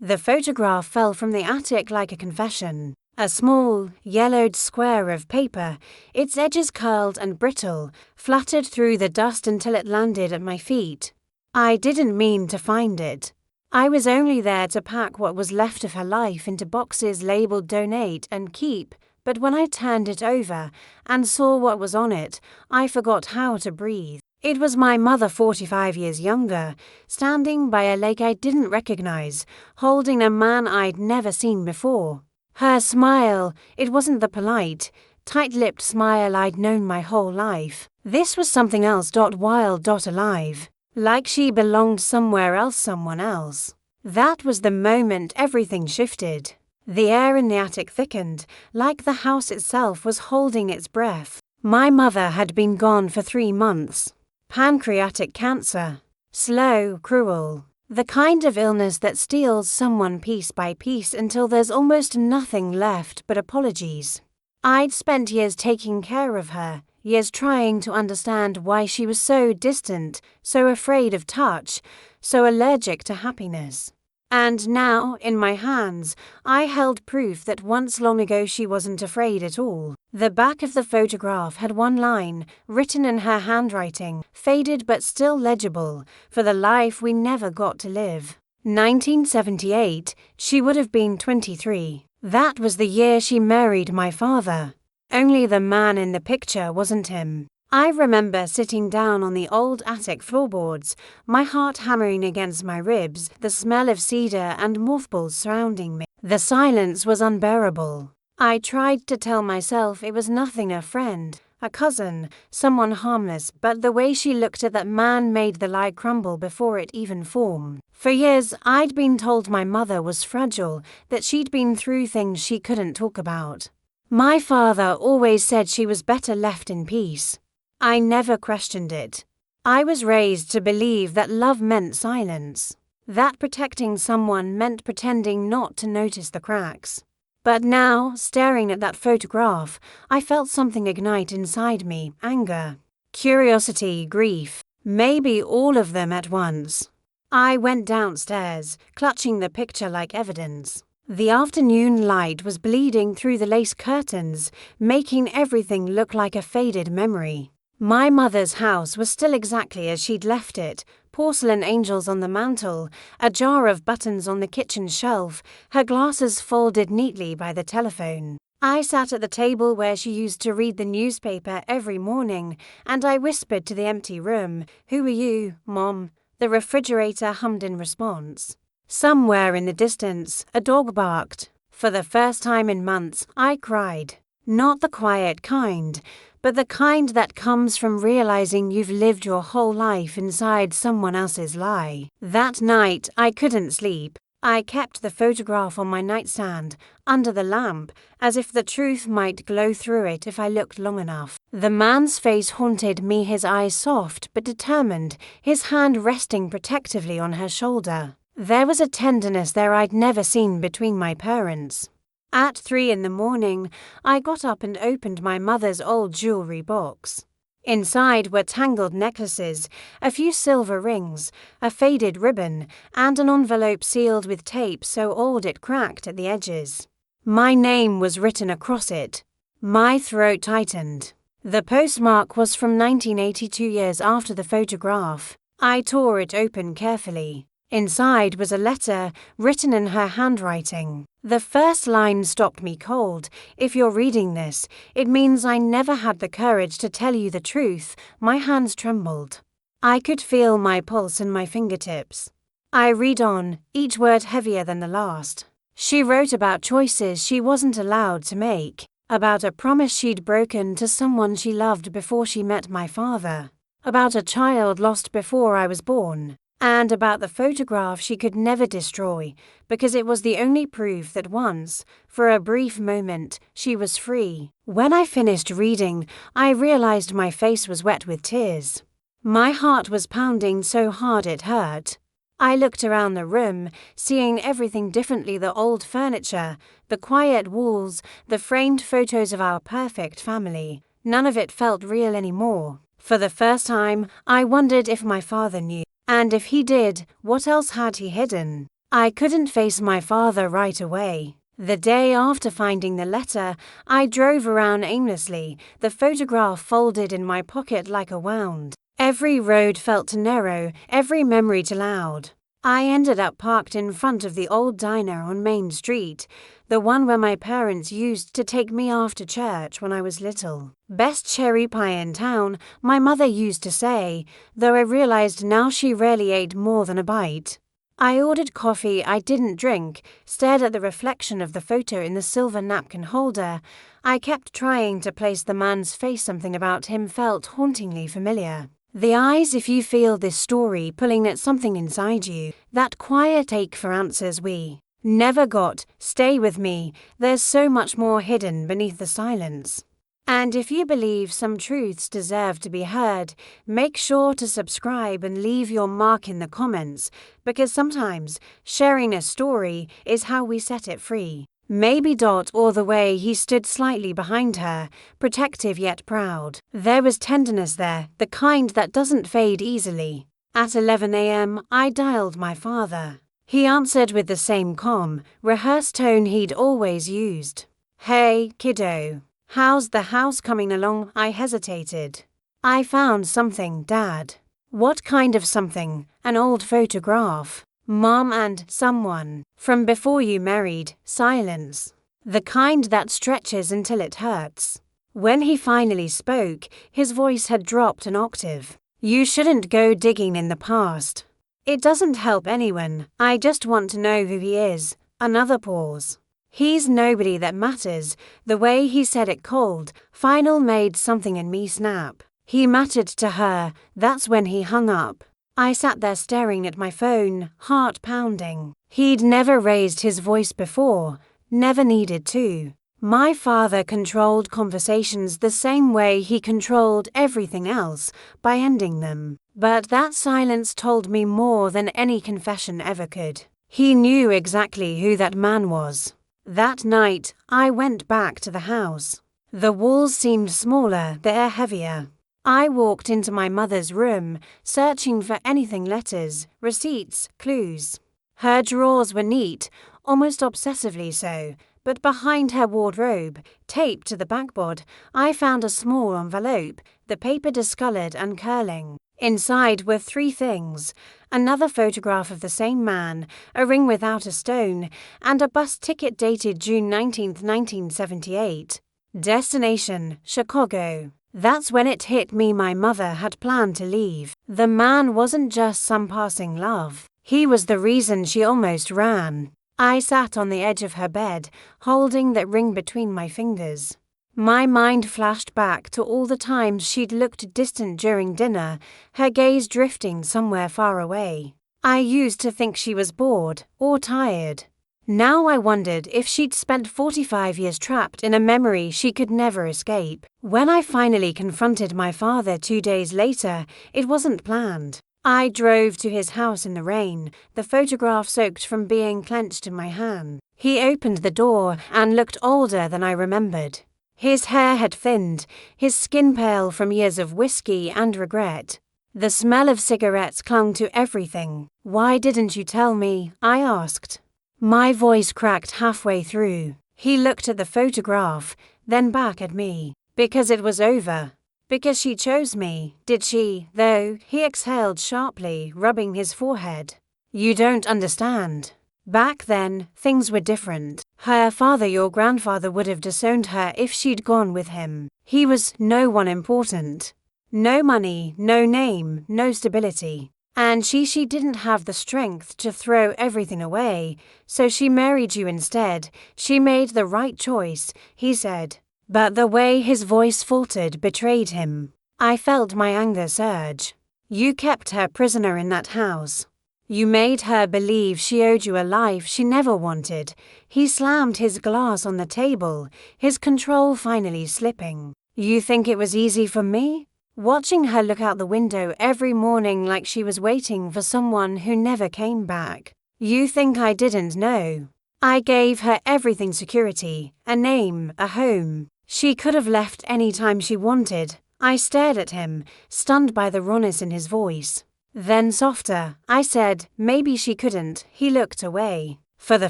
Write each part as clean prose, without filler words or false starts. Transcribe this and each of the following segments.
The photograph fell from the attic like a confession. A small, yellowed square of paper, its edges curled and brittle, fluttered through the dust until it landed at my feet. I didn't mean to find it. I was only there to pack what was left of her life into boxes labeled donate and keep, but when I turned it over and saw what was on it, I forgot how to breathe. It was my mother 45 years younger, standing by a lake I didn't recognize, holding a man I'd never seen before. Her smile, it wasn't the polite, tight-lipped smile I'd known my whole life. This was something else. Wild. Alive. Like she belonged somewhere else, someone else. That was the moment everything shifted. The air in the attic thickened, like the house itself was holding its breath. My mother had been gone for 3 months. Pancreatic cancer. Slow, cruel. The kind of illness that steals someone piece by piece until there's almost nothing left but apologies. I'd spent years taking care of her, years trying to understand why she was so distant, so afraid of touch, so allergic to happiness. And now, in my hands, I held proof that once long ago she wasn't afraid at all. The back of the photograph had one line, written in her handwriting, faded but still legible, for the life we never got to live. 1978, she would have been 23. That was the year she married my father. Only the man in the picture wasn't him. I remember sitting down on the old attic floorboards, my heart hammering against my ribs, the smell of cedar and mothballs surrounding me. The silence was unbearable. I tried to tell myself it was nothing, a friend, a cousin, someone harmless, but the way she looked at that man made the lie crumble before it even formed. For years, I'd been told my mother was fragile, that she'd been through things she couldn't talk about. My father always said she was better left in peace. I never questioned it. I was raised to believe that love meant silence, that protecting someone meant pretending not to notice the cracks. But now, staring at that photograph, I felt something ignite inside me, anger, curiosity, grief, maybe all of them at once. I went downstairs, clutching the picture like evidence. The afternoon light was bleeding through the lace curtains, making everything look like a faded memory. My mother's house was still exactly as she'd left it, porcelain angels on the mantel, a jar of buttons on the kitchen shelf, her glasses folded neatly by the telephone. I sat at the table where she used to read the newspaper every morning, and I whispered to the empty room, "Who are you, Mom?" The refrigerator hummed in response. Somewhere in the distance, a dog barked. For the first time in months, I cried. Not the quiet kind, but the kind that comes from realizing you've lived your whole life inside someone else's lie. That night, I couldn't sleep. I kept the photograph on my nightstand, under the lamp, as if the truth might glow through it if I looked long enough. The man's face haunted me, his eyes soft but determined, his hand resting protectively on her shoulder. There was a tenderness there I'd never seen between my parents. At 3 a.m, I got up and opened my mother's old jewelry box. Inside were tangled necklaces, a few silver rings, a faded ribbon, and an envelope sealed with tape so old it cracked at the edges. My name was written across it. My throat tightened. The postmark was from 1982, years after the photograph. I tore it open carefully. Inside was a letter written in her handwriting. The first line stopped me cold. If you're reading this, it means I never had the courage to tell you the truth. My hands trembled. I could feel my pulse in my fingertips. I read on, each word heavier than the last. She wrote about choices she wasn't allowed to make, about a promise she'd broken to someone she loved before she met my father, about a child lost before I was born, and about the photograph she could never destroy because it was the only proof that once, for a brief moment, she was free. When I finished reading, I realized my face was wet with tears. My heart was pounding so hard it hurt. I looked around the room, seeing everything differently, the old furniture, the quiet walls, the framed photos of our perfect family. None of it felt real anymore. For the first time, I wondered if my father knew. And if he did, what else had he hidden? I couldn't face my father right away. The day after finding the letter, I drove around aimlessly, the photograph folded in my pocket like a wound. Every road felt too narrow, every memory too loud. I ended up parked in front of the old diner on Main Street, the one where my parents used to take me after church when I was little. Best cherry pie in town, my mother used to say, though I realized now she rarely ate more than a bite. I ordered coffee I didn't drink, stared at the reflection of the photo in the silver napkin holder. I kept trying to place the man's face. Something about him felt hauntingly familiar. The eyes, if you feel this story pulling at something inside you, that quiet ache for answers we never got, stay with me, there's so much more hidden beneath the silence. And if you believe some truths deserve to be heard, make sure to subscribe and leave your mark in the comments, because sometimes sharing a story is how we set it free. Maybe Dot or the way he stood slightly behind her, protective yet proud. There was tenderness there, the kind that doesn't fade easily. At 11 a.m., I dialed my father. He answered with the same calm, rehearsed tone he'd always used. "Hey, kiddo. How's the house coming along?" I hesitated. "I found something, Dad." "What kind of something?" "An old photograph. Mom and someone. From before you married." Silence. The kind that stretches until it hurts. When he finally spoke, his voice had dropped an octave. "You shouldn't go digging in the past. It doesn't help anyone. I just want to know who he is." Another pause. "He's nobody that matters." The way he said it cold, final, made something in me snap. He mattered to her. That's when he hung up. I sat there staring at my phone, heart pounding. He'd never raised his voice before, never needed to. My father controlled conversations the same way he controlled everything else, by ending them. But that silence told me more than any confession ever could. He knew exactly who that man was. That night, I went back to the house. The walls seemed smaller, the air heavier. I walked into my mother's room, searching for anything, letters, receipts, clues. Her drawers were neat, almost obsessively so, but behind her wardrobe, taped to the backboard, I found a small envelope, the paper discolored and curling. Inside were 3 things: another photograph of the same man, a ring without a stone, and a bus ticket dated June 19, 1978. Destination: Chicago. That's when it hit me, my mother had planned to leave. The man wasn't just some passing love. He was the reason she almost ran. I sat on the edge of her bed, holding that ring between my fingers. My mind flashed back to all the times she'd looked distant during dinner, her gaze drifting somewhere far away. I used to think she was bored or tired. Now I wondered if she'd spent 45 years trapped in a memory she could never escape. When I finally confronted my father 2 days later, it wasn't planned. I drove to his house in the rain, the photograph soaked from being clenched in my hand. He opened the door and looked older than I remembered. His hair had thinned, his skin pale from years of whiskey and regret. The smell of cigarettes clung to everything. "Why didn't you tell me?" I asked. My voice cracked halfway through. He looked at the photograph, then back at me. "Because it was over." "Because she chose me, did she, though?" He exhaled sharply, rubbing his forehead. "You don't understand. Back then, things were different. Her father, your grandfather, would have disowned her if she'd gone with him. He was no one important. No money, no name, no stability. And she didn't have the strength to throw everything away, so she married you instead. She made the right choice," he said. But the way his voice faltered betrayed him. I felt my anger surge. "You kept her prisoner in that house. You made her believe she owed you a life she never wanted." He slammed his glass on the table, his control finally slipping. "You think it was easy for me? Watching her look out the window every morning like she was waiting for someone who never came back. You think I didn't know? I gave her everything: security, a name, a home. She could have left any time she wanted." I stared at him, stunned by the rawness in his voice. Then softer, I said, maybe she couldn't. He looked away. For the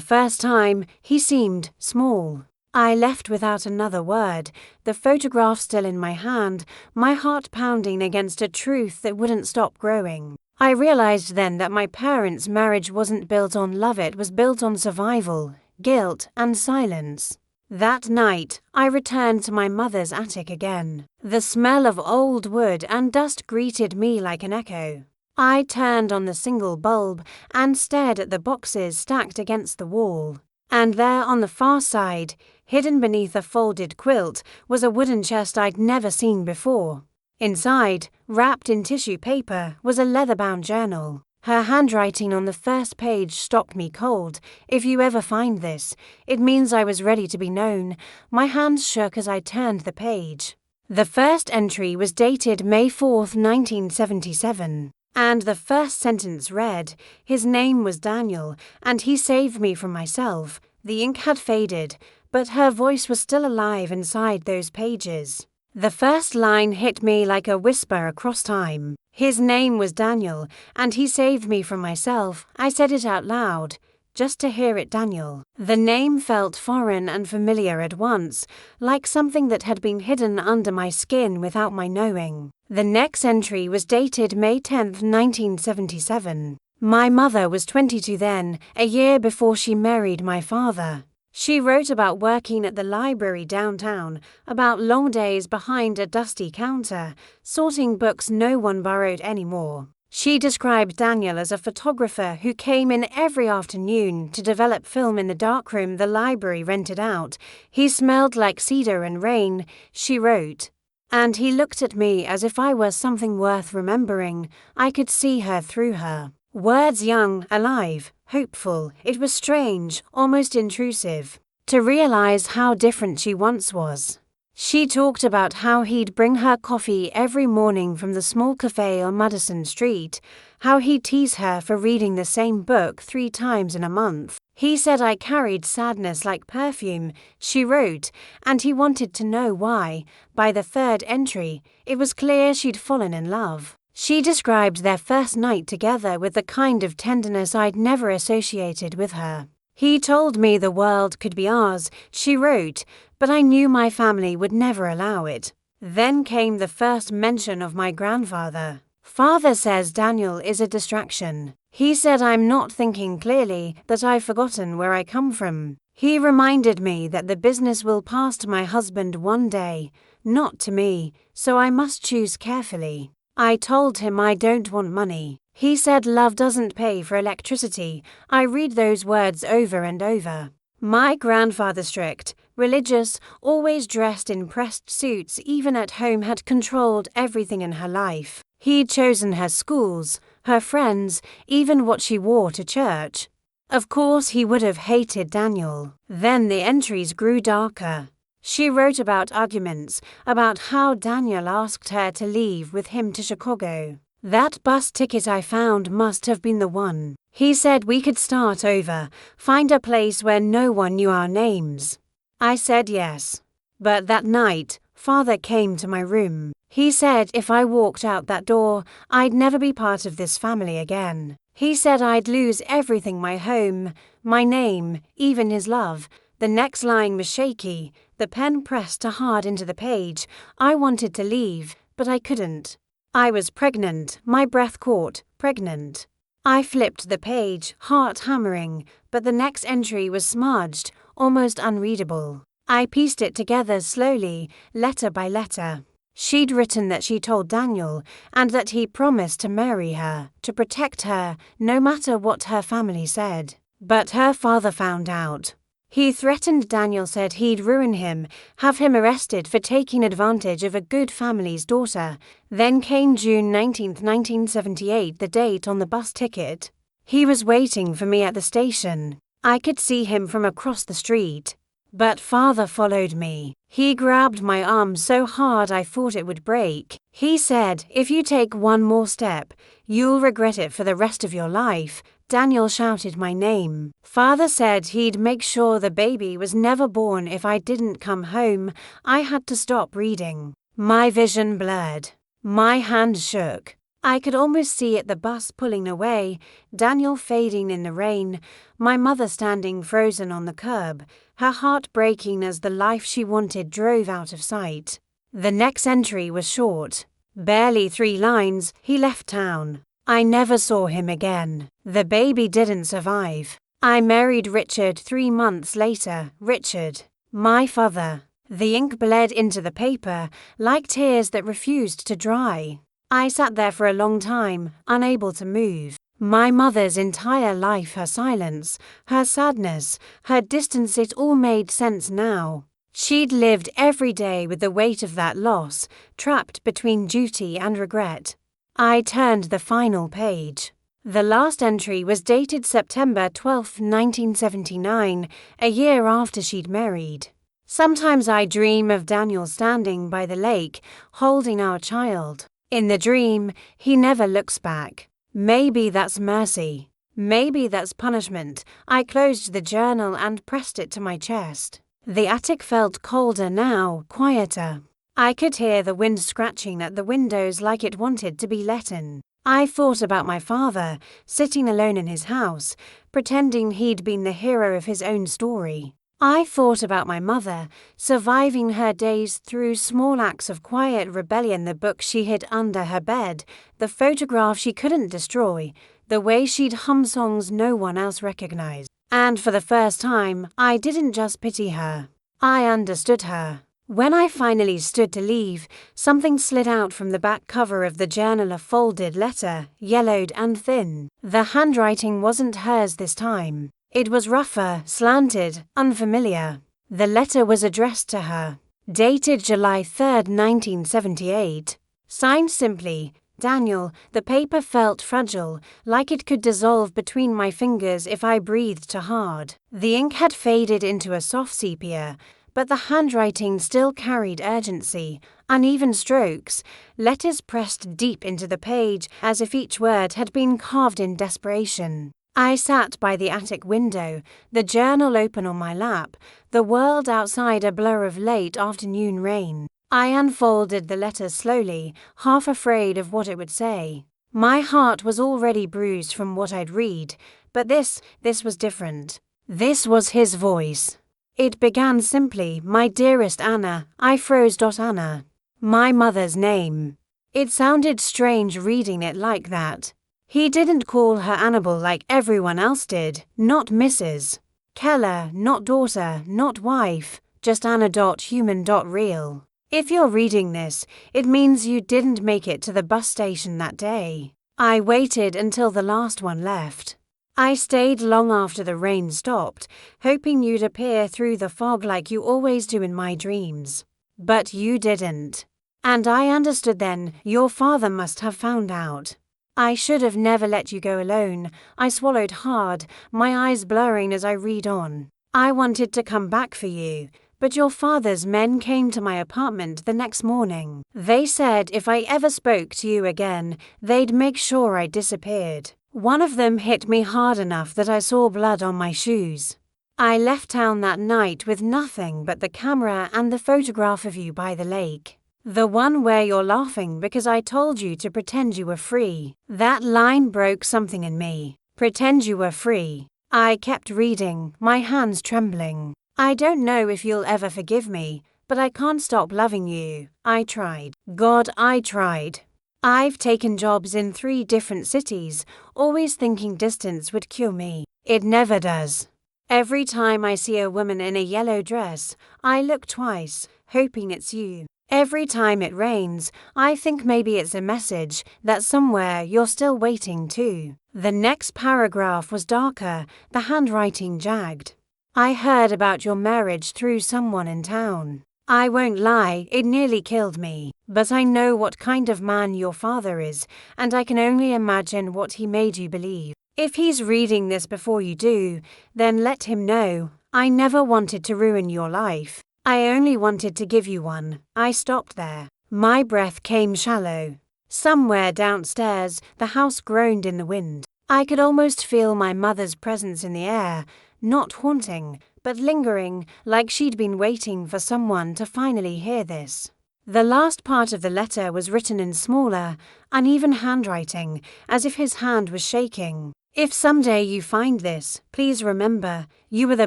first time, he seemed small. I left without another word, the photograph still in my hand, my heart pounding against a truth that wouldn't stop growing. I realized then that my parents' marriage wasn't built on love, it was built on survival, guilt, and silence. That night, I returned to my mother's attic again. The smell of old wood and dust greeted me like an echo. I turned on the single bulb and stared at the boxes stacked against the wall. And there on the far side, hidden beneath a folded quilt, was a wooden chest I'd never seen before. Inside, wrapped in tissue paper, was a leather-bound journal. Her handwriting on the first page stopped me cold. If you ever find this, it means I was ready to be known. My hands shook as I turned the page. The first entry was dated May 4th, 1977. And the first sentence read, "His name was Daniel, and he saved me from myself." The ink had faded, but her voice was still alive inside those pages. The first line hit me like a whisper across time. His name was Daniel, and he saved me from myself. I said it out loud, just to hear it, Daniel. The name felt foreign and familiar at once, like something that had been hidden under my skin without my knowing. The next entry was dated May 10th, 1977. My mother was 22 then, a year before she married my father. She wrote about working at the library downtown, about long days behind a dusty counter, sorting books no one borrowed anymore. She described Daniel as a photographer who came in every afternoon to develop film in the darkroom the library rented out. He smelled like cedar and rain, she wrote. And he looked at me as if I were something worth remembering. I could see her through her. Words young, alive, hopeful. It was strange, almost intrusive, to realize how different she once was. She talked about how he'd bring her coffee every morning from the small cafe on Madison Street, how he'd tease her for reading the same book 3 times in a month. He said I carried sadness like perfume, she wrote, and he wanted to know why. By the third entry, it was clear she'd fallen in love. She described their first night together with the kind of tenderness I'd never associated with her. He told me the world could be ours, she wrote, but I knew my family would never allow it. Then came the first mention of my grandfather. Father says Daniel is a distraction. He said I'm not thinking clearly, that I've forgotten where I come from. He reminded me that the business will pass to my husband one day, not to me, so I must choose carefully. I told him I don't want money. He said love doesn't pay for electricity. I read those words over and over. My grandfather, strict, religious, always dressed in pressed suits, even at home, had controlled everything in her life. He'd chosen her schools, her friends, even what she wore to church. Of course he would have hated Daniel. Then the entries grew darker. She wrote about arguments, about how Daniel asked her to leave with him to Chicago. That bus ticket I found must have been the one. He said we could start over, find a place where no one knew our names. I said yes. But that night, Father came to my room. He said if I walked out that door, I'd never be part of this family again. He said I'd lose everything, my home, my name, even his love. The next line was shaky, the pen pressed hard into the page. I wanted to leave, but I couldn't. I was pregnant, my breath caught, pregnant. I flipped the page, heart hammering, but the next entry was smudged, almost unreadable. I pieced it together slowly, letter by letter. She'd written that she told Daniel, and that he promised to marry her, to protect her, no matter what her family said. But her father found out. He threatened Daniel, said he'd ruin him, have him arrested for taking advantage of a good family's daughter. Then came June 19, 1978, the date on the bus ticket. He was waiting for me at the station. I could see him from across the street. But Father followed me. He grabbed my arm so hard I thought it would break. He said, if you take one more step, you'll regret it for the rest of your life. Daniel shouted my name. Father said he'd make sure the baby was never born if I didn't come home. I had to stop reading. My vision blurred. My hand shook. I could almost see it, the bus pulling away, Daniel fading in the rain, my mother standing frozen on the curb, her heart breaking as the life she wanted drove out of sight. The next entry was short. Barely 3 lines, he left town. I never saw him again. The baby didn't survive. I married Richard 3 months later. Richard, my father. The ink bled into the paper, like tears that refused to dry. I sat there for a long time, unable to move. My mother's entire life, her silence, her sadness, her distance, it all made sense now. She'd lived every day with the weight of that loss, trapped between duty and regret. I turned the final page. The last entry was dated September 12, 1979, a year after she'd married. Sometimes I dream of Daniel standing by the lake, holding our child. In the dream, he never looks back. Maybe that's mercy. Maybe that's punishment. I closed the journal and pressed it to my chest. The attic felt colder now, quieter. I could hear the wind scratching at the windows like it wanted to be let in. I thought about my father, sitting alone in his house, pretending he'd been the hero of his own story. I thought about my mother, surviving her days through small acts of quiet rebellion, the book she hid under her bed, the photograph she couldn't destroy, the way she'd hum songs no one else recognized. And for the first time, I didn't just pity her. I understood her. When I finally stood to leave, something slid out from the back cover of the journal, a folded letter, yellowed and thin. The handwriting wasn't hers this time. It was rougher, slanted, unfamiliar. The letter was addressed to her. Dated July 3, 1978. Signed simply, Daniel. The paper felt fragile, like it could dissolve between my fingers if I breathed too hard. The ink had faded into a soft sepia, but the handwriting still carried urgency, uneven strokes, letters pressed deep into the page as if each word had been carved in desperation. I sat by the attic window, the journal open on my lap, the world outside a blur of late afternoon rain. I unfolded the letter slowly, half afraid of what it would say. My heart was already bruised from what I'd read, but this was different. This was his voice. It began simply, "My dearest Anna." I froze. Anna. My mother's name. It sounded strange reading it like that. He didn't call her Annabel like everyone else did, not Mrs. Keller, not daughter, not wife, just Anna. Human. Real. If you're reading this, it means you didn't make it to the bus station that day. I waited until the last one left. I stayed long after the rain stopped, hoping you'd appear through the fog like you always do in my dreams. But you didn't. And I understood then, your father must have found out. I should have never let you go alone. I swallowed hard, my eyes blurring as I read on. I wanted to come back for you, but your father's men came to my apartment the next morning. They said if I ever spoke to you again, they'd make sure I disappeared. One of them hit me hard enough that I saw blood on my shoes. I left town that night with nothing but the camera and the photograph of you by the lake. The one where you're laughing because I told you to pretend you were free. That line broke something in me. Pretend you were free. I kept reading, my hands trembling. I don't know if you'll ever forgive me, but I can't stop loving you. I tried. God, I tried. I've taken jobs in 3 different cities, always thinking distance would cure me. It never does. Every time I see a woman in a yellow dress, I look twice, hoping it's you. Every time it rains, I think maybe it's a message that somewhere you're still waiting too. The next paragraph was darker, the handwriting jagged. I heard about your marriage through someone in town. I won't lie, it nearly killed me. But I know what kind of man your father is, and I can only imagine what he made you believe. If he's reading this before you do, then let him know. I never wanted to ruin your life. I only wanted to give you one. I stopped there. My breath came shallow. Somewhere downstairs, the house groaned in the wind. I could almost feel my mother's presence in the air, not haunting, but lingering, like she'd been waiting for someone to finally hear this. The last part of the letter was written in smaller, uneven handwriting, as if his hand was shaking. If someday you find this, please remember, you were the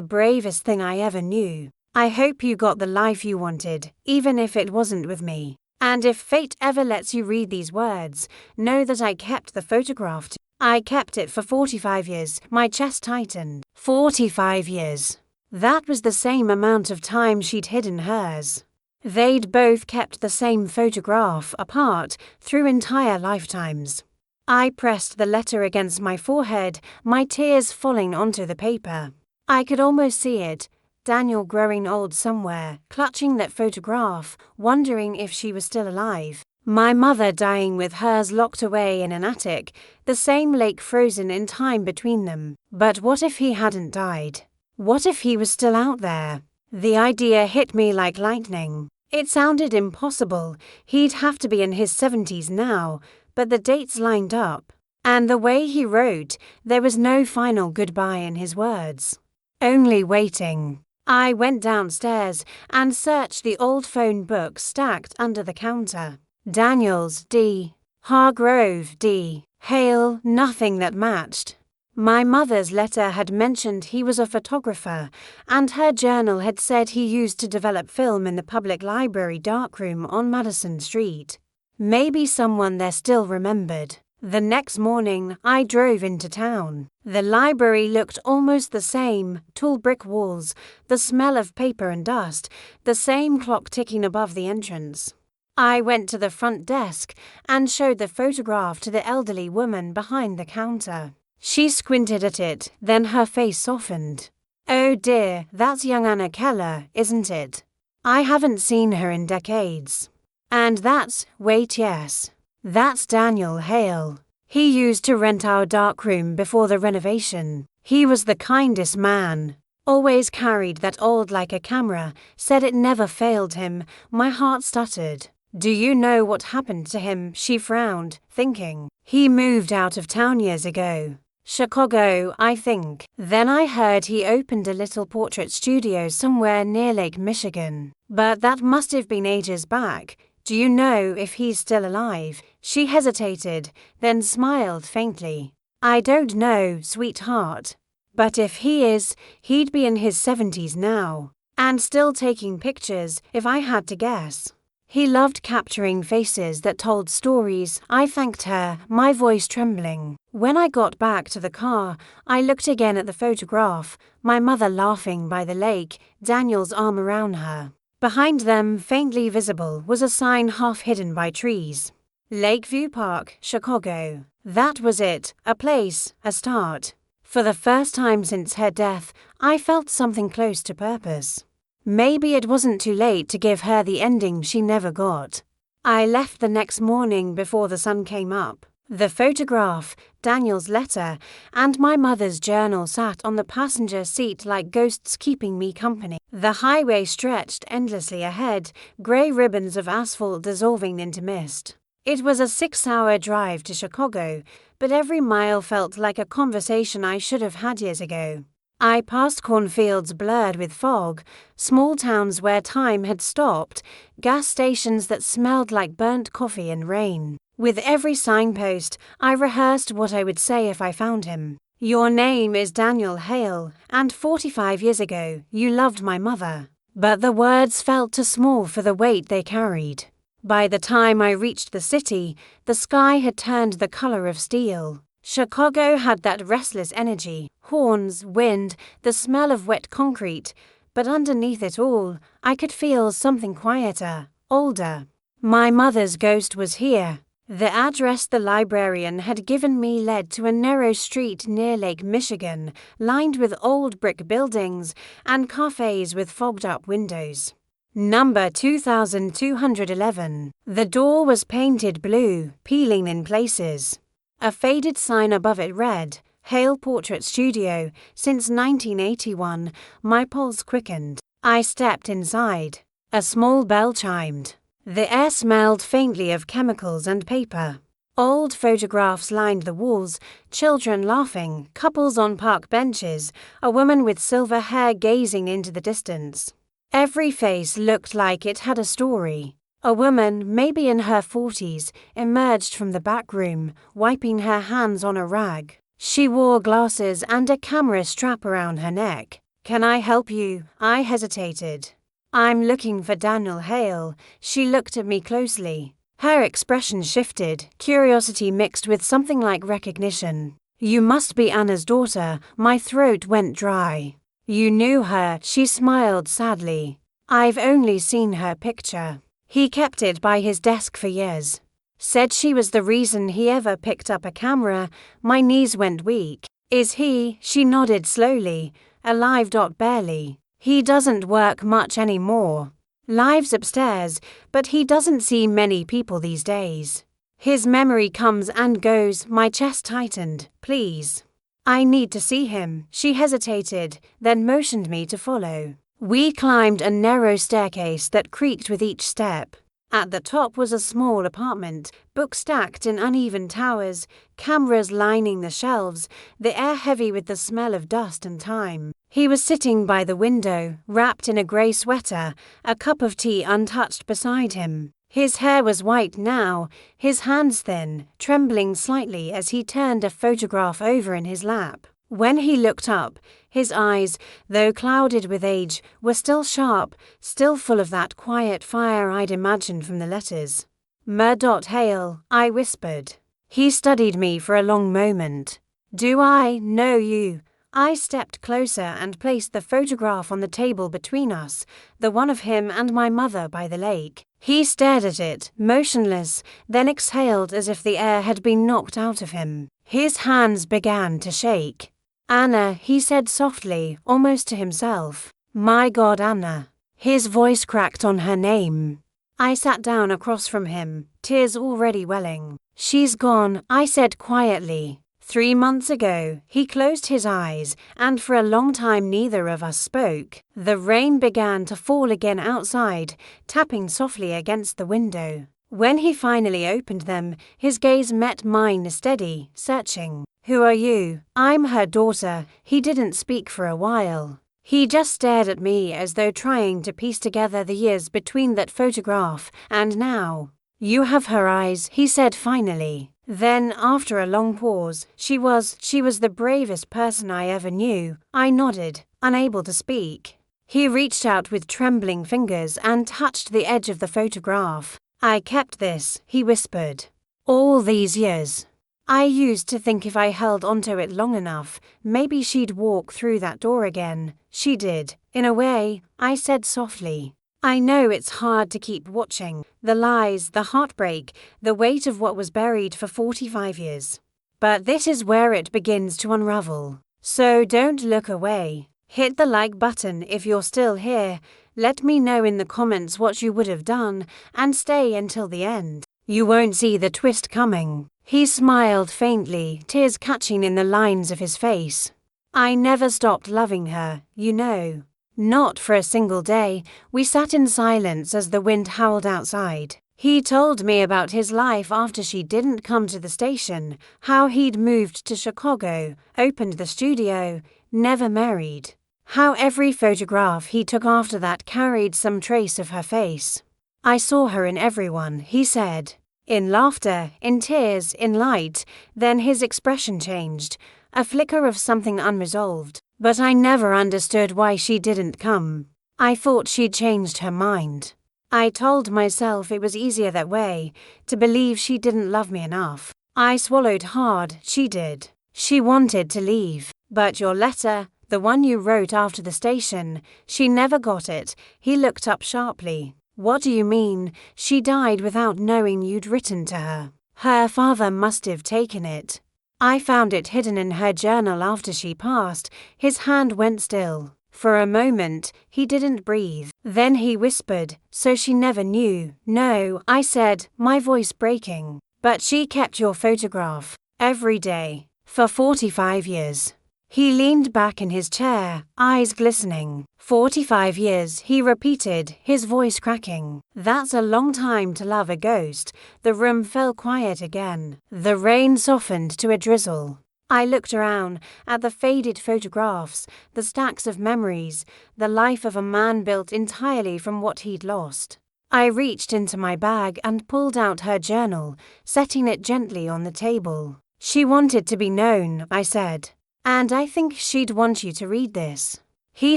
bravest thing I ever knew. I hope you got the life you wanted, even if it wasn't with me. And if fate ever lets you read these words, know that I kept the photograph. I kept it for 45 years, my chest tightened. 45 years. That was the same amount of time she'd hidden hers. They'd both kept the same photograph apart through entire lifetimes. I pressed the letter against my forehead, my tears falling onto the paper. I could almost see it, Daniel growing old somewhere, clutching that photograph, wondering if she was still alive. My mother dying with hers locked away in an attic, the same lake frozen in time between them. But what if he hadn't died? What if he was still out there? The idea hit me like lightning. It sounded impossible. He'd have to be in his 70s now, but the dates lined up. And the way he wrote, there was no final goodbye in his words. Only waiting. I went downstairs and searched the old phone book stacked under the counter. Daniels, D. Hargrove, D. Hale, nothing that matched. My mother's letter had mentioned he was a photographer, and her journal had said he used to develop film in the public library darkroom on Madison Street. Maybe someone there still remembered. The next morning, I drove into town. The library looked almost the same, tall brick walls, the smell of paper and dust, the same clock ticking above the entrance. I went to the front desk and showed the photograph to the elderly woman behind the counter. She squinted at it, then her face softened. Oh dear, that's young Anna Keller, isn't it? I haven't seen her in decades. And yes. That's Daniel Hale. He used to rent our darkroom before the renovation. He was the kindest man. Always carried that old Leica camera, said it never failed him. My heart stuttered. Do you know what happened to him? She frowned, thinking. He moved out of town years ago. Chicago, I think. Then I heard he opened a little portrait studio somewhere near Lake Michigan. But that must have been ages back. Do you know if he's still alive? She hesitated, then smiled faintly. I don't know, sweetheart. But if he is, he'd be in his 70s now. And still taking pictures, if I had to guess. He loved capturing faces that told stories. I thanked her, my voice trembling. When I got back to the car, I looked again at the photograph, my mother laughing by the lake, Daniel's arm around her. Behind them, faintly visible, was a sign half hidden by trees. Lakeview Park, Chicago. That was it, a place, a start. For the first time since her death, I felt something close to purpose. Maybe it wasn't too late to give her the ending she never got. I left the next morning before the sun came up. The photograph, Daniel's letter, and my mother's journal sat on the passenger seat like ghosts keeping me company. The highway stretched endlessly ahead, grey ribbons of asphalt dissolving into mist. It was a 6-hour drive to Chicago, but every mile felt like a conversation I should have had years ago. I passed cornfields blurred with fog, small towns where time had stopped, gas stations that smelled like burnt coffee and rain. With every signpost, I rehearsed what I would say if I found him. Your name is Daniel Hale, and 45 years ago, you loved my mother. But the words felt too small for the weight they carried. By the time I reached the city, the sky had turned the color of steel. Chicago had that restless energy, horns, wind, the smell of wet concrete, but underneath it all, I could feel something quieter, older. My mother's ghost was here. The address the librarian had given me led to a narrow street near Lake Michigan, lined with old brick buildings and cafes with fogged-up windows. Number 2211. The door was painted blue, peeling in places. A faded sign above it read, Hale Portrait Studio, since 1981. My pulse quickened. I stepped inside. A small bell chimed. The air smelled faintly of chemicals and paper. Old photographs lined the walls, children laughing, couples on park benches, a woman with silver hair gazing into the distance. Every face looked like it had a story. A woman, maybe in her 40s, emerged from the back room, wiping her hands on a rag. She wore glasses and a camera strap around her neck. "Can I help you?" I hesitated. "I'm looking for Daniel Hale." She looked at me closely. Her expression shifted, curiosity mixed with something like recognition. "You must be Anna's daughter." My throat went dry. "You knew her?" She smiled sadly. "I've only seen her picture. He kept it by his desk for years." Said she was the reason he ever picked up a camera. My knees went weak. "Is he?" She nodded slowly. "Alive. Barely. He doesn't work much anymore. Lives upstairs, but he doesn't see many people these days. His memory comes and goes." My chest tightened. "Please. I need to see him." She hesitated, then motioned me to follow. We climbed a narrow staircase that creaked with each step. At the top was a small apartment, books stacked in uneven towers, cameras lining the shelves, the air heavy with the smell of dust and time. He was sitting by the window, wrapped in a grey sweater, a cup of tea untouched beside him. His hair was white now, his hands thin, trembling slightly as he turned a photograph over in his lap. When he looked up, his eyes, though clouded with age, were still sharp, still full of that quiet fire I'd imagined from the letters. "Murdoch Hale," I whispered. He studied me for a long moment. "Do I know you?" I stepped closer and placed the photograph on the table between us, the one of him and my mother by the lake. He stared at it, motionless, then exhaled as if the air had been knocked out of him. His hands began to shake. "Anna," he said softly, almost to himself. "My God, Anna." His voice cracked on her name. I sat down across from him, tears already welling. "She's gone," I said quietly. 3 months ago. He closed his eyes, and for a long time neither of us spoke. The rain began to fall again outside, tapping softly against the window. When he finally opened them, his gaze met mine steady, searching. "Who are you?" "I'm her daughter." He didn't speak for a while. He just stared at me as though trying to piece together the years between that photograph and now. "You have her eyes," he said finally. Then, after a long pause, she was the bravest person I ever knew. I nodded, unable to speak. He reached out with trembling fingers and touched the edge of the photograph. "I kept this," he whispered. "All these years. I used to think if I held onto it long enough, maybe she'd walk through that door again. She did, in a way," I said softly. "I know it's hard to keep watching, the lies, the heartbreak, the weight of what was buried for 45 years. But this is where it begins to unravel. So don't look away. Hit the like button if you're still here. Let me know in the comments what you would have done, and stay until the end. You won't see the twist coming." He smiled faintly, tears catching in the lines of his face. "I never stopped loving her, you know. Not for a single day." We sat in silence as the wind howled outside. He told me about his life after she didn't come to the station, how he'd moved to Chicago, opened the studio, never married. How every photograph he took after that carried some trace of her face. "I saw her in everyone," he said. In laughter, in tears, in light. Then his expression changed, a flicker of something unresolved. "But I never understood why she didn't come. I thought she'd changed her mind. I told myself it was easier that way, to believe she didn't love me enough. I swallowed hard, she did. She wanted to leave. But your letter, the one you wrote after the station, she never got it." He looked up sharply. "What do you mean? She died without knowing you'd written to her. Her father must have taken it. I found it hidden in her journal after she passed." His hand went still. For a moment, he didn't breathe. Then he whispered, "So she never knew?" "No," I said, my voice breaking. "But she kept your photograph. Every day. For 45 years. He leaned back in his chair, eyes glistening. 45 years, he repeated, his voice cracking. "That's a long time to love a ghost." The room fell quiet again. The rain softened to a drizzle. I looked around, at the faded photographs, the stacks of memories, the life of a man built entirely from what he'd lost. I reached into my bag and pulled out her journal, setting it gently on the table. "She wanted to be known," I said, "and I think she'd want you to read this." He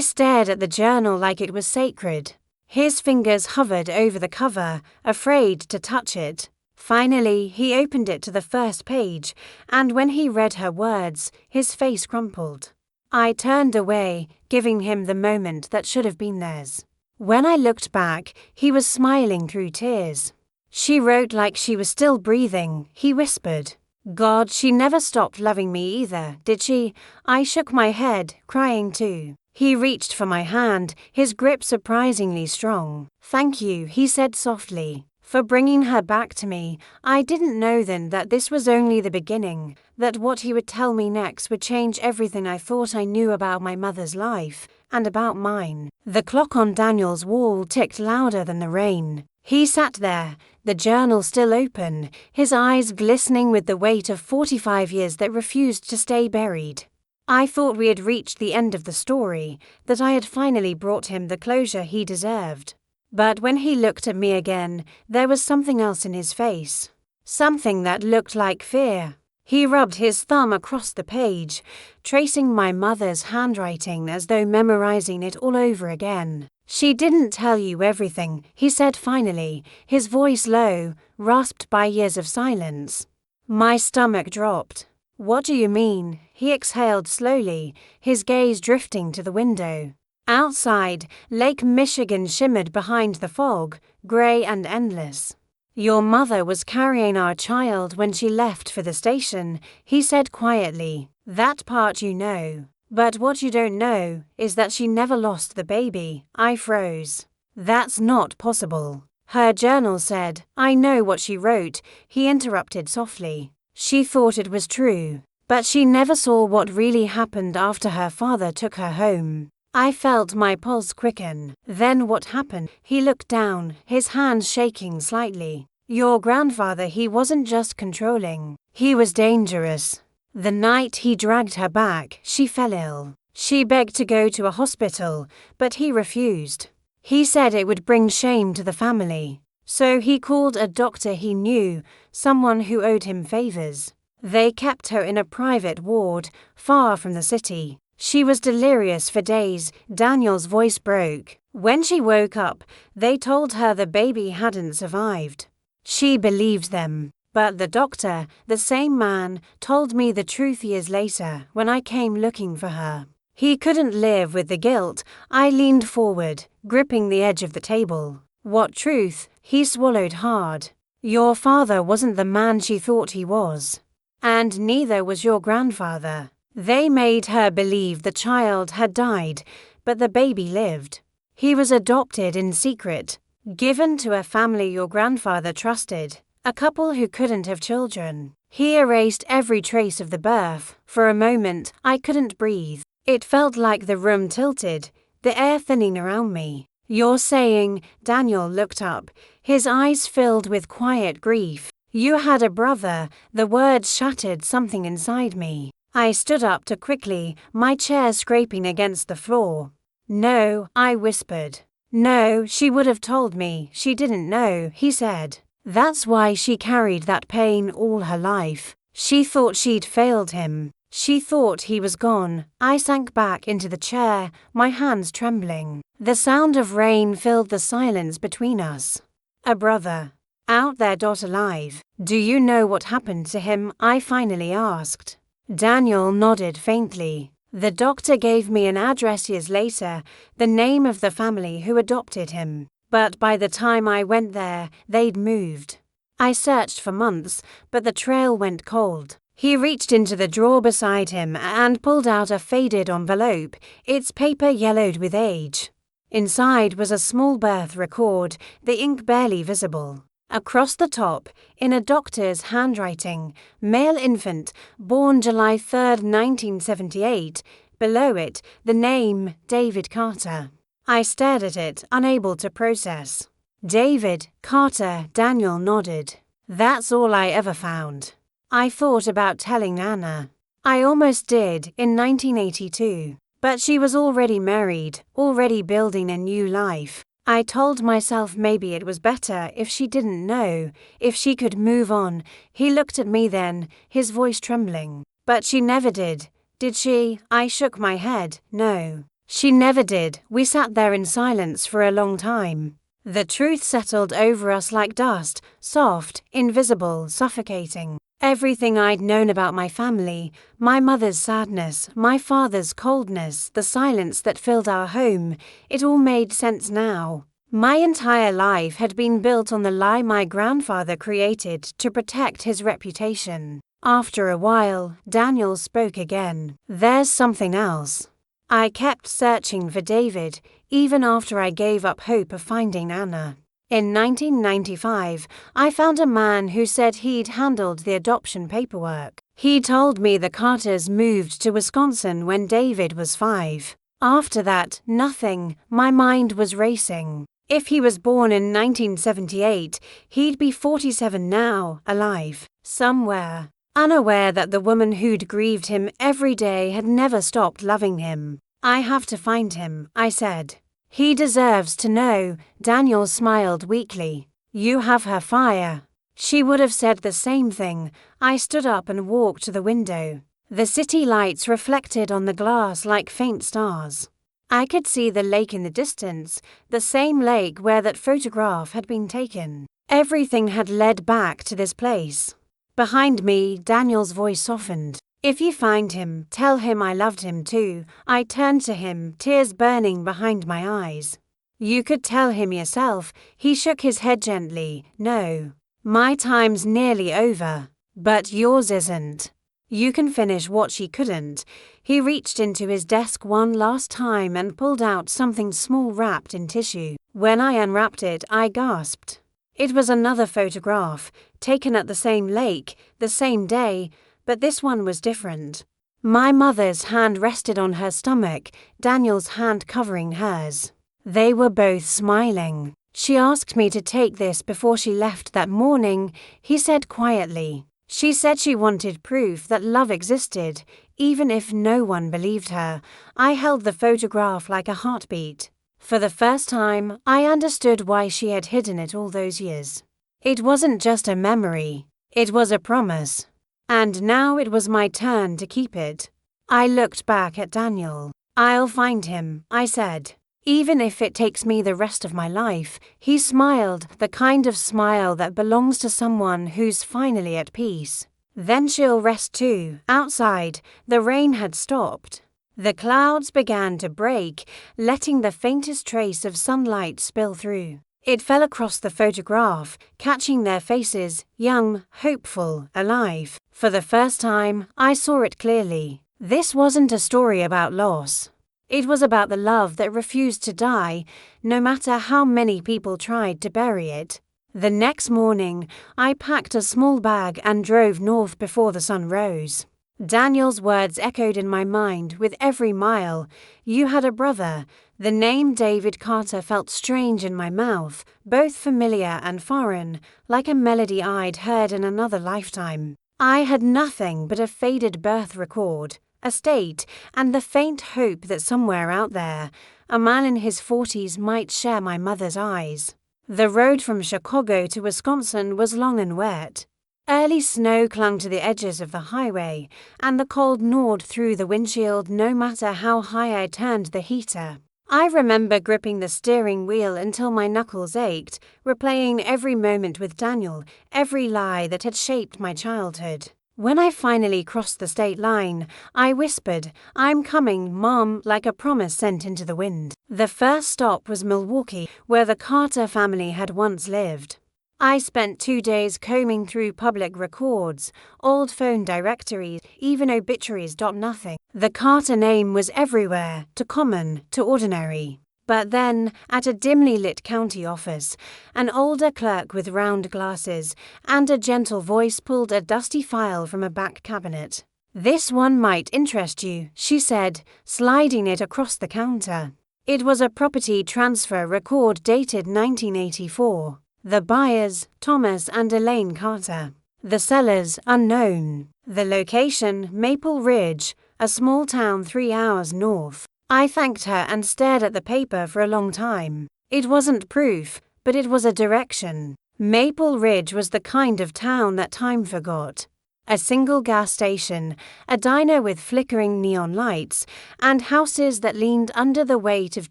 stared at the journal like it was sacred. His fingers hovered over the cover, afraid to touch it. Finally, he opened it to the first page, and when he read her words, his face crumpled. I turned away, giving him the moment that should have been theirs. When I looked back, he was smiling through tears. "She wrote like she was still breathing," he whispered. "God, she never stopped loving me either, did she?" I shook my head, crying too. He reached for my hand, his grip surprisingly strong. "Thank you," he said softly, "for bringing her back to me. I didn't know then that this was only the beginning, that what he would tell me next would change everything I thought I knew about my mother's life, and about mine." The clock on Daniel's wall ticked louder than the rain. He sat there, the journal still open, his eyes glistening with the weight of 45 years that refused to stay buried. I thought we had reached the end of the story, that I had finally brought him the closure he deserved. But when he looked at me again, there was something else in his face. Something that looked like fear. He rubbed his thumb across the page, tracing my mother's handwriting as though memorizing it all over again. "She didn't tell you everything," he said finally, his voice low, rasped by years of silence. My stomach dropped. "What do you mean?" He exhaled slowly, his gaze drifting to the window. Outside, Lake Michigan shimmered behind the fog, grey and endless. "Your mother was carrying our child when she left for the station," he said quietly. "That part you know. But what you don't know is that she never lost the baby." I froze. "That's not possible." "Her journal said." "I know what she wrote," he interrupted softly. "She thought it was true, but she never saw what really happened after her father took her home." I felt my pulse quicken. "Then what happened?" He looked down, his hands shaking slightly. "Your grandfather, he wasn't just controlling. He was dangerous. The night he dragged her back, she fell ill. She begged to go to a hospital, but he refused. He said it would bring shame to the family. So he called a doctor he knew, someone who owed him favors. They kept her in a private ward, far from the city. She was delirious for days." Daniel's voice broke. "When she woke up, they told her the baby hadn't survived. She believed them. But the doctor, the same man, told me the truth years later when I came looking for her. He couldn't live with the guilt." I leaned forward, gripping the edge of the table. "What truth?" He swallowed hard. "Your father wasn't the man she thought he was. And neither was your grandfather. They made her believe the child had died, but the baby lived. He was adopted in secret, given to a family your grandfather trusted, a couple who couldn't have children. He erased every trace of the birth. For a moment, I couldn't breathe. It felt like the room tilted, the air thinning around me. You're saying," Daniel looked up, his eyes filled with quiet grief, "you had a brother." The words shattered something inside me. I stood up too quickly, my chair scraping against the floor. "No," I whispered. "No, she would have told me. She didn't know," he said. "That's why she carried that pain all her life. She thought she'd failed him. She thought he was gone." I sank back into the chair, my hands trembling. The sound of rain filled the silence between us. "A brother. Out there, alive. Do you know what happened to him?" I finally asked. Daniel nodded faintly. "The doctor gave me an address years later, the name of the family who adopted him. But by the time I went there, they'd moved. I searched for months, but the trail went cold." He reached into the drawer beside him and pulled out a faded envelope, its paper yellowed with age. Inside was a small birth record, the ink barely visible. Across the top, in a doctor's handwriting, "Male infant, born July 3, 1978. Below it, the name, David Carter. I stared at it, unable to process. "David Carter," Daniel nodded. "That's all I ever found." I thought about telling Anna. I almost did, in 1982. But she was already married, already building a new life. I told myself maybe it was better if she didn't know, if she could move on. He looked at me then, his voice trembling. But she never did she? I shook my head. No, she never did. We sat there in silence for a long time. The truth settled over us like dust, soft, invisible, suffocating. Everything I'd known about my family, my mother's sadness, my father's coldness, the silence that filled our home, it all made sense now. My entire life had been built on the lie my grandfather created to protect his reputation. After a while, Daniel spoke again. There's something else. I kept searching for David, even after I gave up hope of finding Anna. In 1995, I found a man who said he'd handled the adoption paperwork. He told me the Carters moved to Wisconsin when David was 5. After that, nothing. My mind was racing. If he was born in 1978, he'd be 47 now, alive, somewhere. Unaware that the woman who'd grieved him every day had never stopped loving him. I have to find him, I said. He deserves to know. Daniel smiled weakly. You have her fire. She would have said the same thing. I stood up and walked to the window. The city lights reflected on the glass like faint stars. I could see the lake in the distance, the same lake where that photograph had been taken. Everything had led back to this place. Behind me, Daniel's voice softened. If you find him, tell him I loved him too. I turned to him, tears burning behind my eyes. You could tell him yourself. He shook his head gently. No. My time's nearly over. But yours isn't. You can finish what she couldn't. He reached into his desk one last time and pulled out something small wrapped in tissue. When I unwrapped it, I gasped. It was another photograph, taken at the same lake, the same day, but this one was different. My mother's hand rested on her stomach, Daniel's hand covering hers. They were both smiling. She asked me to take this before she left that morning, he said quietly. She said she wanted proof that love existed, even if no one believed her. I held the photograph like a heartbeat. For the first time, I understood why she had hidden it all those years. It wasn't just a memory, it was a promise. And now it was my turn to keep it. I looked back at Daniel. I'll find him, I said. Even if it takes me the rest of my life. He smiled, the kind of smile that belongs to someone who's finally at peace. Then she'll rest too. Outside, the rain had stopped. The clouds began to break, letting the faintest trace of sunlight spill through. It fell across the photograph, catching their faces, young, hopeful, alive. For the first time, I saw it clearly. This wasn't a story about loss. It was about the love that refused to die, no matter how many people tried to bury it. The next morning, I packed a small bag and drove north before the sun rose. Daniel's words echoed in my mind with every mile. You had a brother. The name David Carter felt strange in my mouth, both familiar and foreign, like a melody I'd heard in another lifetime. I had nothing but a faded birth record, a state, and the faint hope that somewhere out there, a man in his 40s might share my mother's eyes. The road from Chicago to Wisconsin was long and wet. Early snow clung to the edges of the highway, and the cold gnawed through the windshield no matter how high I turned the heater. I remember gripping the steering wheel until my knuckles ached, replaying every moment with Daniel, every lie that had shaped my childhood. When I finally crossed the state line, I whispered, I'm coming, Mom, like a promise sent into the wind. The first stop was Milwaukee, where the Carter family had once lived. I spent 2 days combing through public records, old phone directories, even obituaries. Nothing. The Carter name was everywhere, too common, too ordinary. But then, at a dimly lit county office, an older clerk with round glasses and a gentle voice pulled a dusty file from a back cabinet. This one might interest you, she said, sliding it across the counter. It was a property transfer record dated 1984. The buyers, Thomas and Elaine Carter. The sellers, unknown. The location, Maple Ridge, a small town 3 hours north. I thanked her and stared at the paper for a long time. It wasn't proof, but it was a direction. Maple Ridge was the kind of town that time forgot. A single gas station, a diner with flickering neon lights, and houses that leaned under the weight of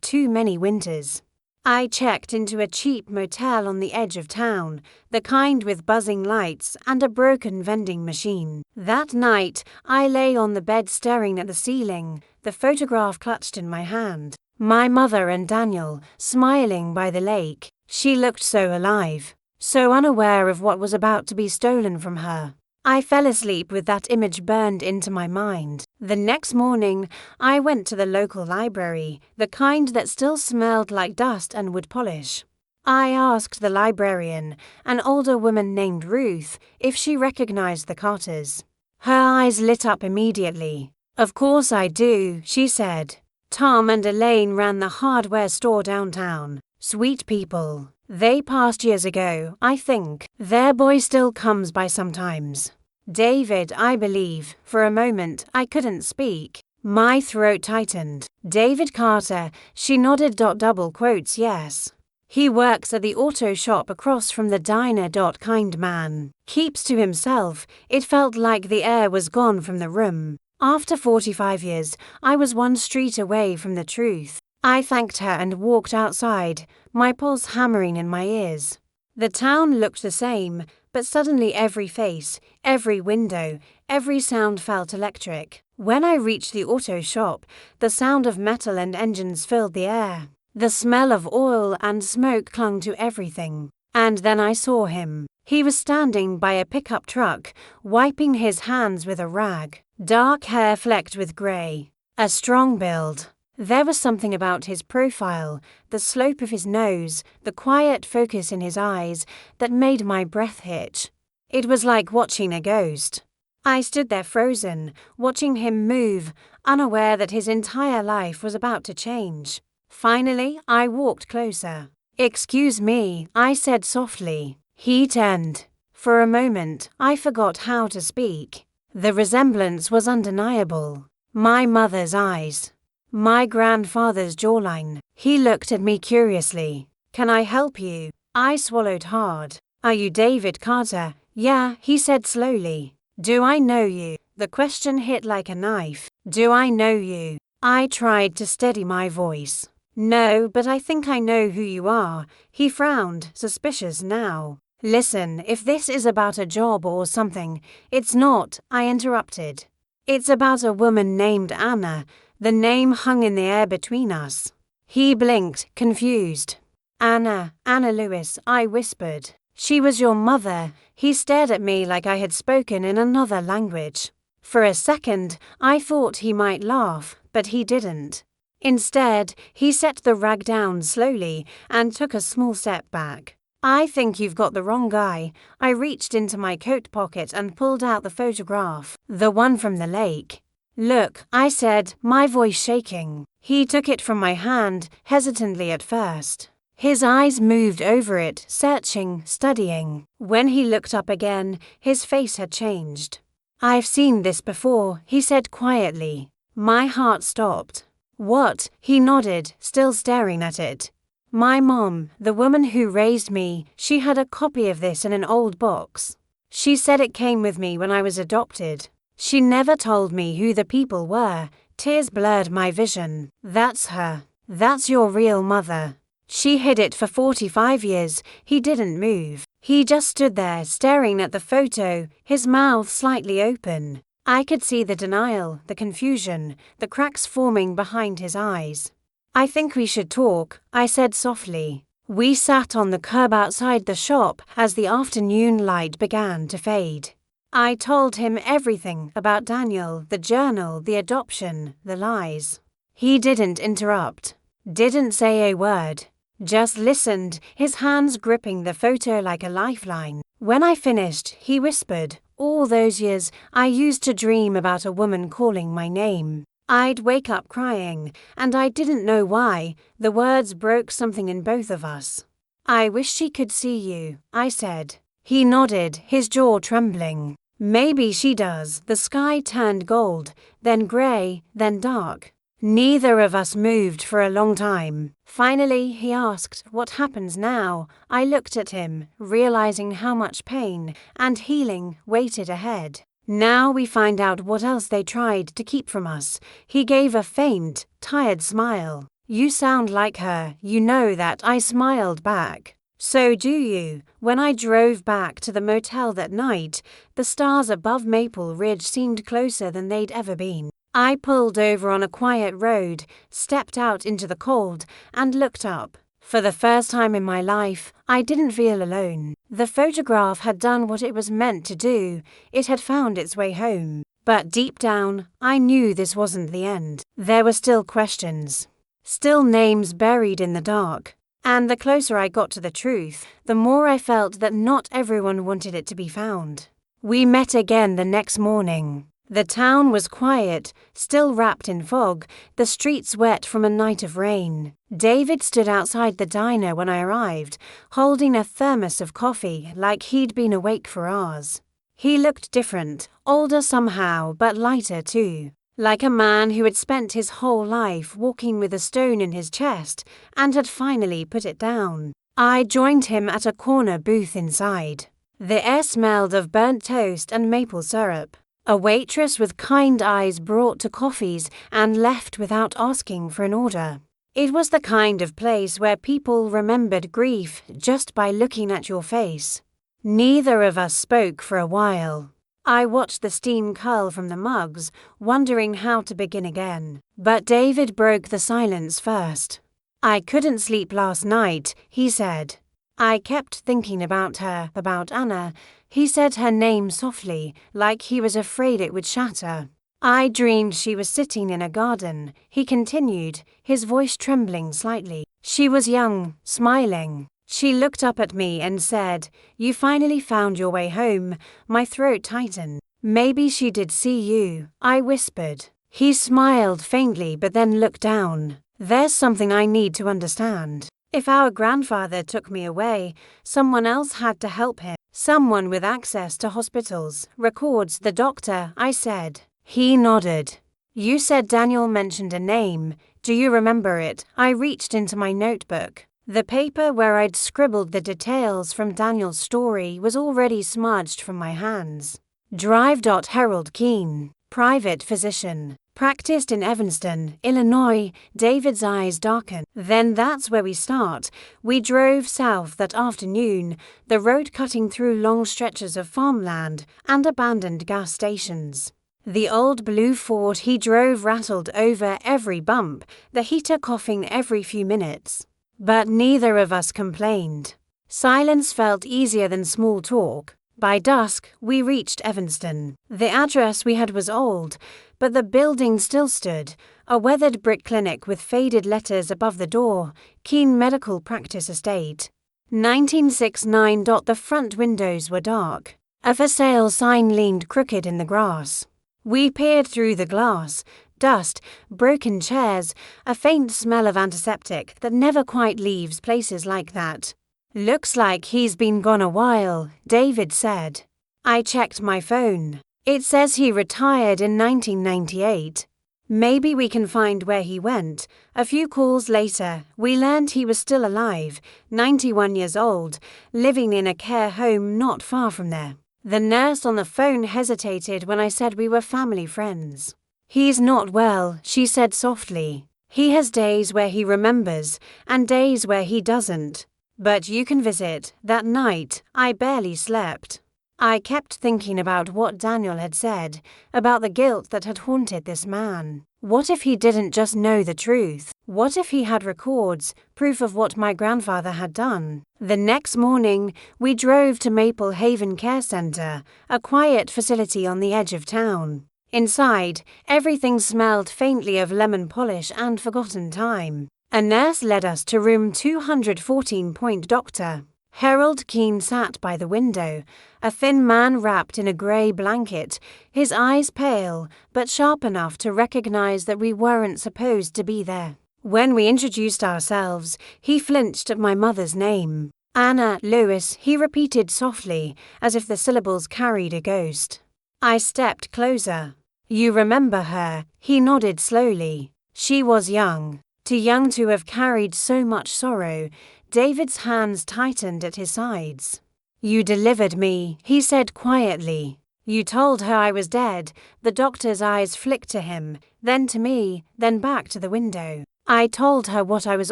too many winters. I checked into a cheap motel on the edge of town, the kind with buzzing lights and a broken vending machine. That night, I lay on the bed staring at the ceiling, the photograph clutched in my hand. My mother and Daniel, smiling by the lake. She looked so alive, so unaware of what was about to be stolen from her. I fell asleep with that image burned into my mind. The next morning, I went to the local library, the kind that still smelled like dust and wood polish. I asked the librarian, an older woman named Ruth, if she recognized the Carters. Her eyes lit up immediately. "Of course I do," she said. "Tom and Elaine ran the hardware store downtown. Sweet people. They passed years ago, I think. Their boy still comes by sometimes. David, I believe." For a moment, I couldn't speak. My throat tightened. "David Carter," she nodded. Double quotes, yes. "He works at the auto shop across from the diner. Kind man. Keeps to himself." It felt like the air was gone from the room. After 45 years, I was one street away from the truth. I thanked her and walked outside, my pulse hammering in my ears. The town looked the same, but suddenly every face, every window, every sound felt electric. When I reached the auto shop, the sound of metal and engines filled the air. The smell of oil and smoke clung to everything. And then I saw him. He was standing by a pickup truck, wiping his hands with a rag. Dark hair flecked with grey. A strong build. There was something about his profile, the slope of his nose, the quiet focus in his eyes, that made my breath hitch. It was like watching a ghost. I stood there frozen, watching him move, unaware that his entire life was about to change. Finally, I walked closer. "Excuse me," I said softly. He turned. For a moment, I forgot how to speak. The resemblance was undeniable. My mother's eyes. My grandfather's jawline. He looked at me curiously. "Can I help you?" I swallowed hard. "Are you David Carter?" "Yeah," he said slowly. "Do I know you?" The question hit like a knife. "Do I know you?" I tried to steady my voice. "No, but I think I know who you are." He frowned, suspicious now. "Listen, if this is about a job or something—" "It's not," I interrupted. "It's about a woman named Anna." The name hung in the air between us. He blinked, confused. Anna Lewis," I whispered. "She was your mother." He stared at me like I had spoken in another language. For a second, I thought he might laugh, but he didn't. Instead, he set the rag down slowly and took a small step back. "I think you've got the wrong guy." I reached into my coat pocket and pulled out the photograph, the one from the lake. "Look," I said, my voice shaking. He took it from my hand, hesitantly at first. His eyes moved over it, searching, studying. When he looked up again, his face had changed. "I've seen this before," he said quietly. My heart stopped. "What?" He nodded, still staring at it. "My mom, the woman who raised me, she had a copy of this in an old box. She said it came with me when I was adopted. She never told me who the people were." Tears blurred my vision. "That's her. That's your real mother. She hid it for 45 years. He didn't move. He just stood there staring at the photo, his mouth slightly open. I could see the denial, the confusion, the cracks forming behind his eyes. "I think we should talk," I said softly. We sat on the curb outside the shop as the afternoon light began to fade. I told him everything about Daniel, the journal, the adoption, the lies. He didn't interrupt, didn't say a word, just listened, his hands gripping the photo like a lifeline. When I finished, he whispered, "All those years, I used to dream about a woman calling my name. I'd wake up crying, and I didn't know why." The words broke something in both of us. "I wish she could see you," I said. He nodded, his jaw trembling. "Maybe she does." The sky turned gold, then grey, then dark. Neither of us moved for a long time. Finally, he asked, "What happens now?" I looked at him, realizing how much pain and healing waited ahead. "Now we find out what else they tried to keep from us." He gave a faint, tired smile. "You sound like her, you know that," I smiled back. "So do you." When I drove back to the motel that night, the stars above Maple Ridge seemed closer than they'd ever been. I pulled over on a quiet road, stepped out into the cold, and looked up. For the first time in my life, I didn't feel alone. The photograph had done what it was meant to do. It had found its way home. But deep down, I knew this wasn't the end. There were still questions. Still names buried in the dark. And the closer I got to the truth, the more I felt that not everyone wanted it to be found. We met again the next morning. The town was quiet, still wrapped in fog, the streets wet from a night of rain. David stood outside the diner when I arrived, holding a thermos of coffee like he'd been awake for hours. He looked different, older somehow, but lighter too. Like a man who had spent his whole life walking with a stone in his chest and had finally put it down. I joined him at a corner booth inside. The air smelled of burnt toast and maple syrup. A waitress with kind eyes brought to coffees and left without asking for an order. It was the kind of place where people remembered grief just by looking at your face. Neither of us spoke for a while. I watched the steam curl from the mugs, wondering how to begin again. But David broke the silence first. "I couldn't sleep last night," he said. "I kept thinking about her, about Anna." He said her name softly, like he was afraid it would shatter. "I dreamed she was sitting in a garden," he continued, his voice trembling slightly. "She was young, smiling. She looked up at me and said, 'You finally found your way home.'" My throat tightened. "Maybe she did see you," I whispered. He smiled faintly but then looked down. "There's something I need to understand. If our grandfather took me away, someone else had to help him. Someone with access to hospitals, records, the doctor," I said. He nodded. "You said Daniel mentioned a name. Do you remember it?" I reached into my notebook. The paper where I'd scribbled the details from Daniel's story was already smudged from my hands. Drive. Harold Keene, private physician. Practiced in Evanston, Illinois. David's eyes darkened. "Then that's where we start." We drove south that afternoon, the road cutting through long stretches of farmland and abandoned gas stations. The old blue Ford he drove rattled over every bump, the heater coughing every few minutes. But neither of us complained. Silence felt easier than small talk. By dusk, we reached Evanston. The address we had was old, but the building still stood, a weathered brick clinic with faded letters above the door, Keene Medical Practice Estate. 1969. The front windows were dark. A for sale sign leaned crooked in the grass. We peered through the glass. Dust, broken chairs, a faint smell of antiseptic that never quite leaves places like that. "Looks like he's been gone a while," David said. I checked my phone. It says he retired in 1998. Maybe we can find where he went. A few calls later, we learned he was still alive, 91 years old, living in a care home not far from there. The nurse on the phone hesitated when I said we were family friends. "He's not well," she said softly. "He has days where he remembers, and days where he doesn't. But you can visit." That night, I barely slept. I kept thinking about what Daniel had said, about the guilt that had haunted this man. What if he didn't just know the truth? What if he had records, proof of what my grandfather had done? The next morning, we drove to Maple Haven Care Center, a quiet facility on the edge of town. Inside, everything smelled faintly of lemon polish and forgotten time. A nurse led us to room 214. Dr. Harold Keene sat by the window, a thin man wrapped in a grey blanket, his eyes pale, but sharp enough to recognize that we weren't supposed to be there. When we introduced ourselves, he flinched at my mother's name. "Anna Lewis," he repeated softly, as if the syllables carried a ghost. I stepped closer. "You remember her?" He nodded slowly. She was young, too young to have carried so much sorrow. David's hands tightened at his sides. You delivered me, he said quietly. You told her I was dead. The doctor's eyes flicked to him, then to me, then back to the window. I told her what I was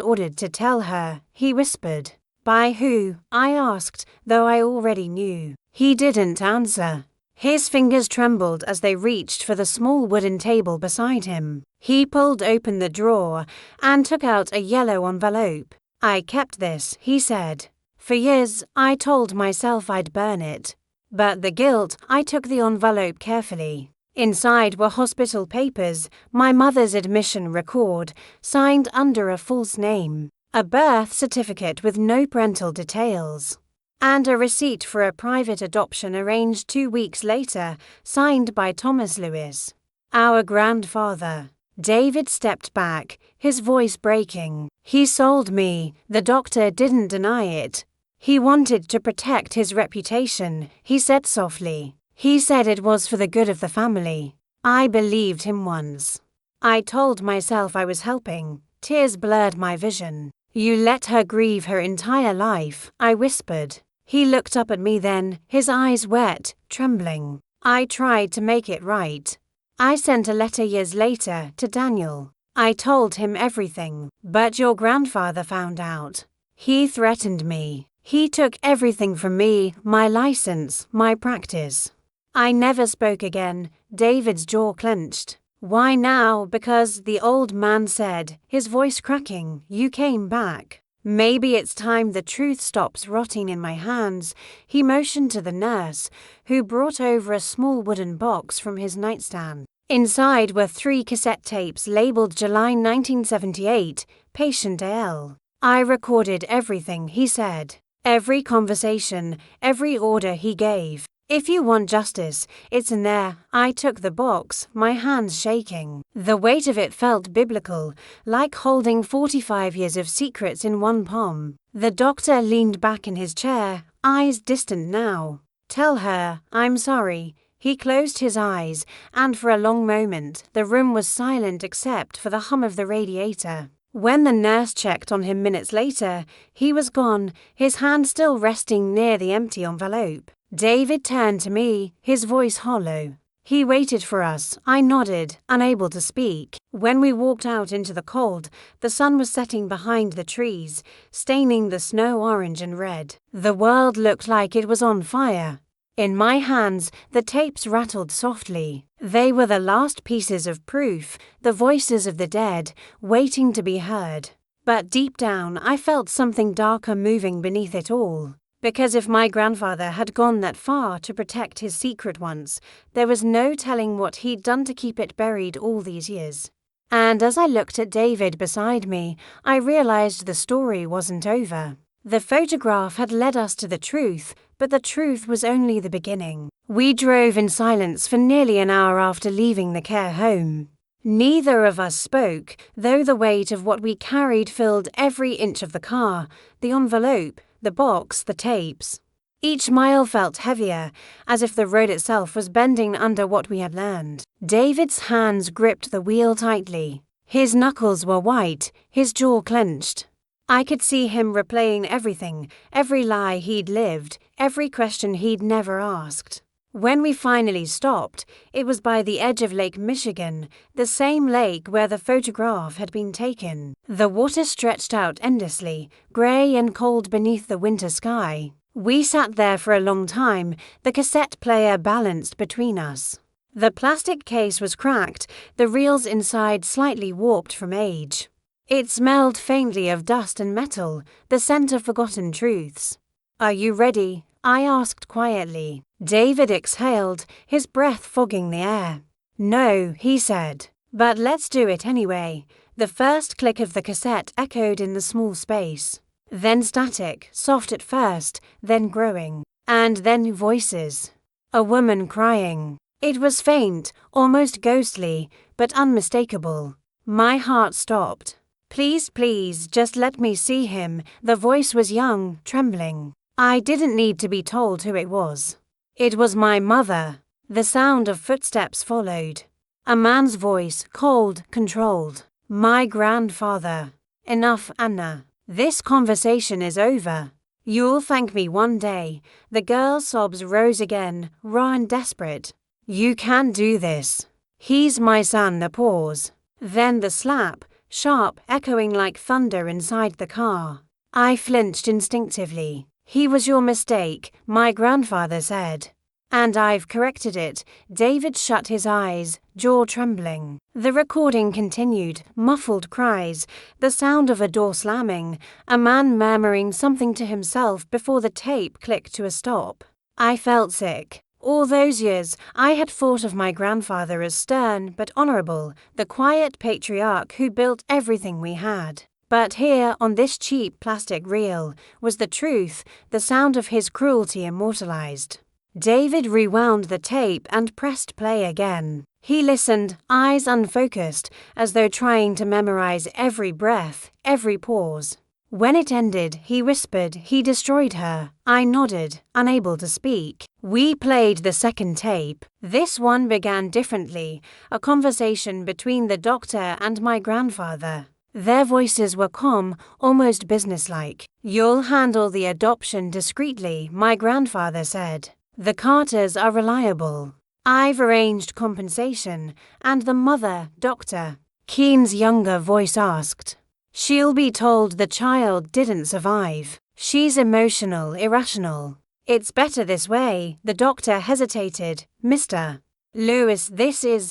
ordered to tell her, he whispered. By who? I asked, though I already knew. He didn't answer. His fingers trembled as they reached for the small wooden table beside him. He pulled open the drawer and took out a yellow envelope. I kept this, he said. For years, I told myself I'd burn it. But the guilt, I took the envelope carefully. Inside were hospital papers, my mother's admission record, signed under a false name, a birth certificate with no parental details, and a receipt for a private adoption arranged 2 weeks later, signed by Thomas Lewis, our grandfather. David stepped back, his voice breaking. He sold me. The doctor didn't deny it. He wanted to protect his reputation, he said softly. He said it was for the good of the family. I believed him once. I told myself I was helping. Tears blurred my vision. You let her grieve her entire life, I whispered. He looked up at me then, his eyes wet, trembling. I tried to make it right. I sent a letter years later to Daniel. I told him everything, but your grandfather found out. He threatened me. He took everything from me, my license, my practice. I never spoke again. David's jaw clenched. Why now? Because the old man said, his voice cracking, you came back. Maybe it's time the truth stops rotting in my hands. He motioned to the nurse, who brought over a small wooden box from his nightstand. Inside were 3 cassette tapes labeled July 1978, Patient AL. I recorded everything he said. Every conversation, every order he gave. If you want justice, it's in there. I took the box, my hands shaking. The weight of it felt biblical, like holding 45 years of secrets in one palm. The doctor leaned back in his chair, eyes distant now. Tell her, I'm sorry. He closed his eyes, and for a long moment, the room was silent except for the hum of the radiator. When the nurse checked on him minutes later, he was gone, his hand still resting near the empty envelope. David turned to me, his voice hollow. He waited for us. I nodded, unable to speak. When we walked out into the cold, the sun was setting behind the trees, staining the snow orange and red. The world looked like it was on fire. In my hands, the tapes rattled softly. They were the last pieces of proof, the voices of the dead, waiting to be heard. But deep down, I felt something darker moving beneath it all. Because if my grandfather had gone that far to protect his secret once, there was no telling what he'd done to keep it buried all these years. And as I looked at David beside me, I realized the story wasn't over. The photograph had led us to the truth, but the truth was only the beginning. We drove in silence for nearly an hour after leaving the care home. Neither of us spoke, though the weight of what we carried filled every inch of the car, the envelope, the box, the tapes. Each mile felt heavier, as if the road itself was bending under what we had learned. David's hands gripped the wheel tightly. His knuckles were white, his jaw clenched. I could see him replaying everything, every lie he'd lived, every question he'd never asked. When we finally stopped, it was by the edge of Lake Michigan, the same lake where the photograph had been taken. The water stretched out endlessly, grey and cold beneath the winter sky. We sat there for a long time, the cassette player balanced between us. The plastic case was cracked, the reels inside slightly warped from age. It smelled faintly of dust and metal, the scent of forgotten truths. Are you ready? I asked quietly. David exhaled, his breath fogging the air. No, he said. But let's do it anyway. The first click of the cassette echoed in the small space. Then static, soft at first, then growing. And then voices. A woman crying. It was faint, almost ghostly, but unmistakable. My heart stopped. Please, please, just let me see him. The voice was young, trembling. I didn't need to be told who it was. It was my mother. The sound of footsteps followed. A man's voice, cold, controlled. My grandfather. Enough, Anna. This conversation is over. You'll thank me one day. The girl's sobs rose again, raw and desperate. You can do this. He's my son. The pause. Then the slap, sharp, echoing like thunder inside the car. I flinched instinctively. He was your mistake, my grandfather said. And I've corrected it. David shut his eyes, jaw trembling. The recording continued, muffled cries, the sound of a door slamming, a man murmuring something to himself before the tape clicked to a stop. I felt sick. All those years, I had thought of my grandfather as stern but honorable, the quiet patriarch who built everything we had. But here, on this cheap plastic reel, was the truth, the sound of his cruelty immortalized. David rewound the tape and pressed play again. He listened, eyes unfocused, as though trying to memorize every breath, every pause. When it ended, he whispered, "He destroyed her." I nodded, unable to speak. We played the second tape. This one began differently, a conversation between the doctor and my grandfather. Their voices were calm, almost businesslike. "You'll handle the adoption discreetly," my grandfather said. "The Carters are reliable. I've arranged compensation. And the mother, Doctor?" Keen's younger voice asked. "She'll be told the child didn't survive. She's emotional, irrational. It's better this way." The doctor hesitated. "Mr. Lewis,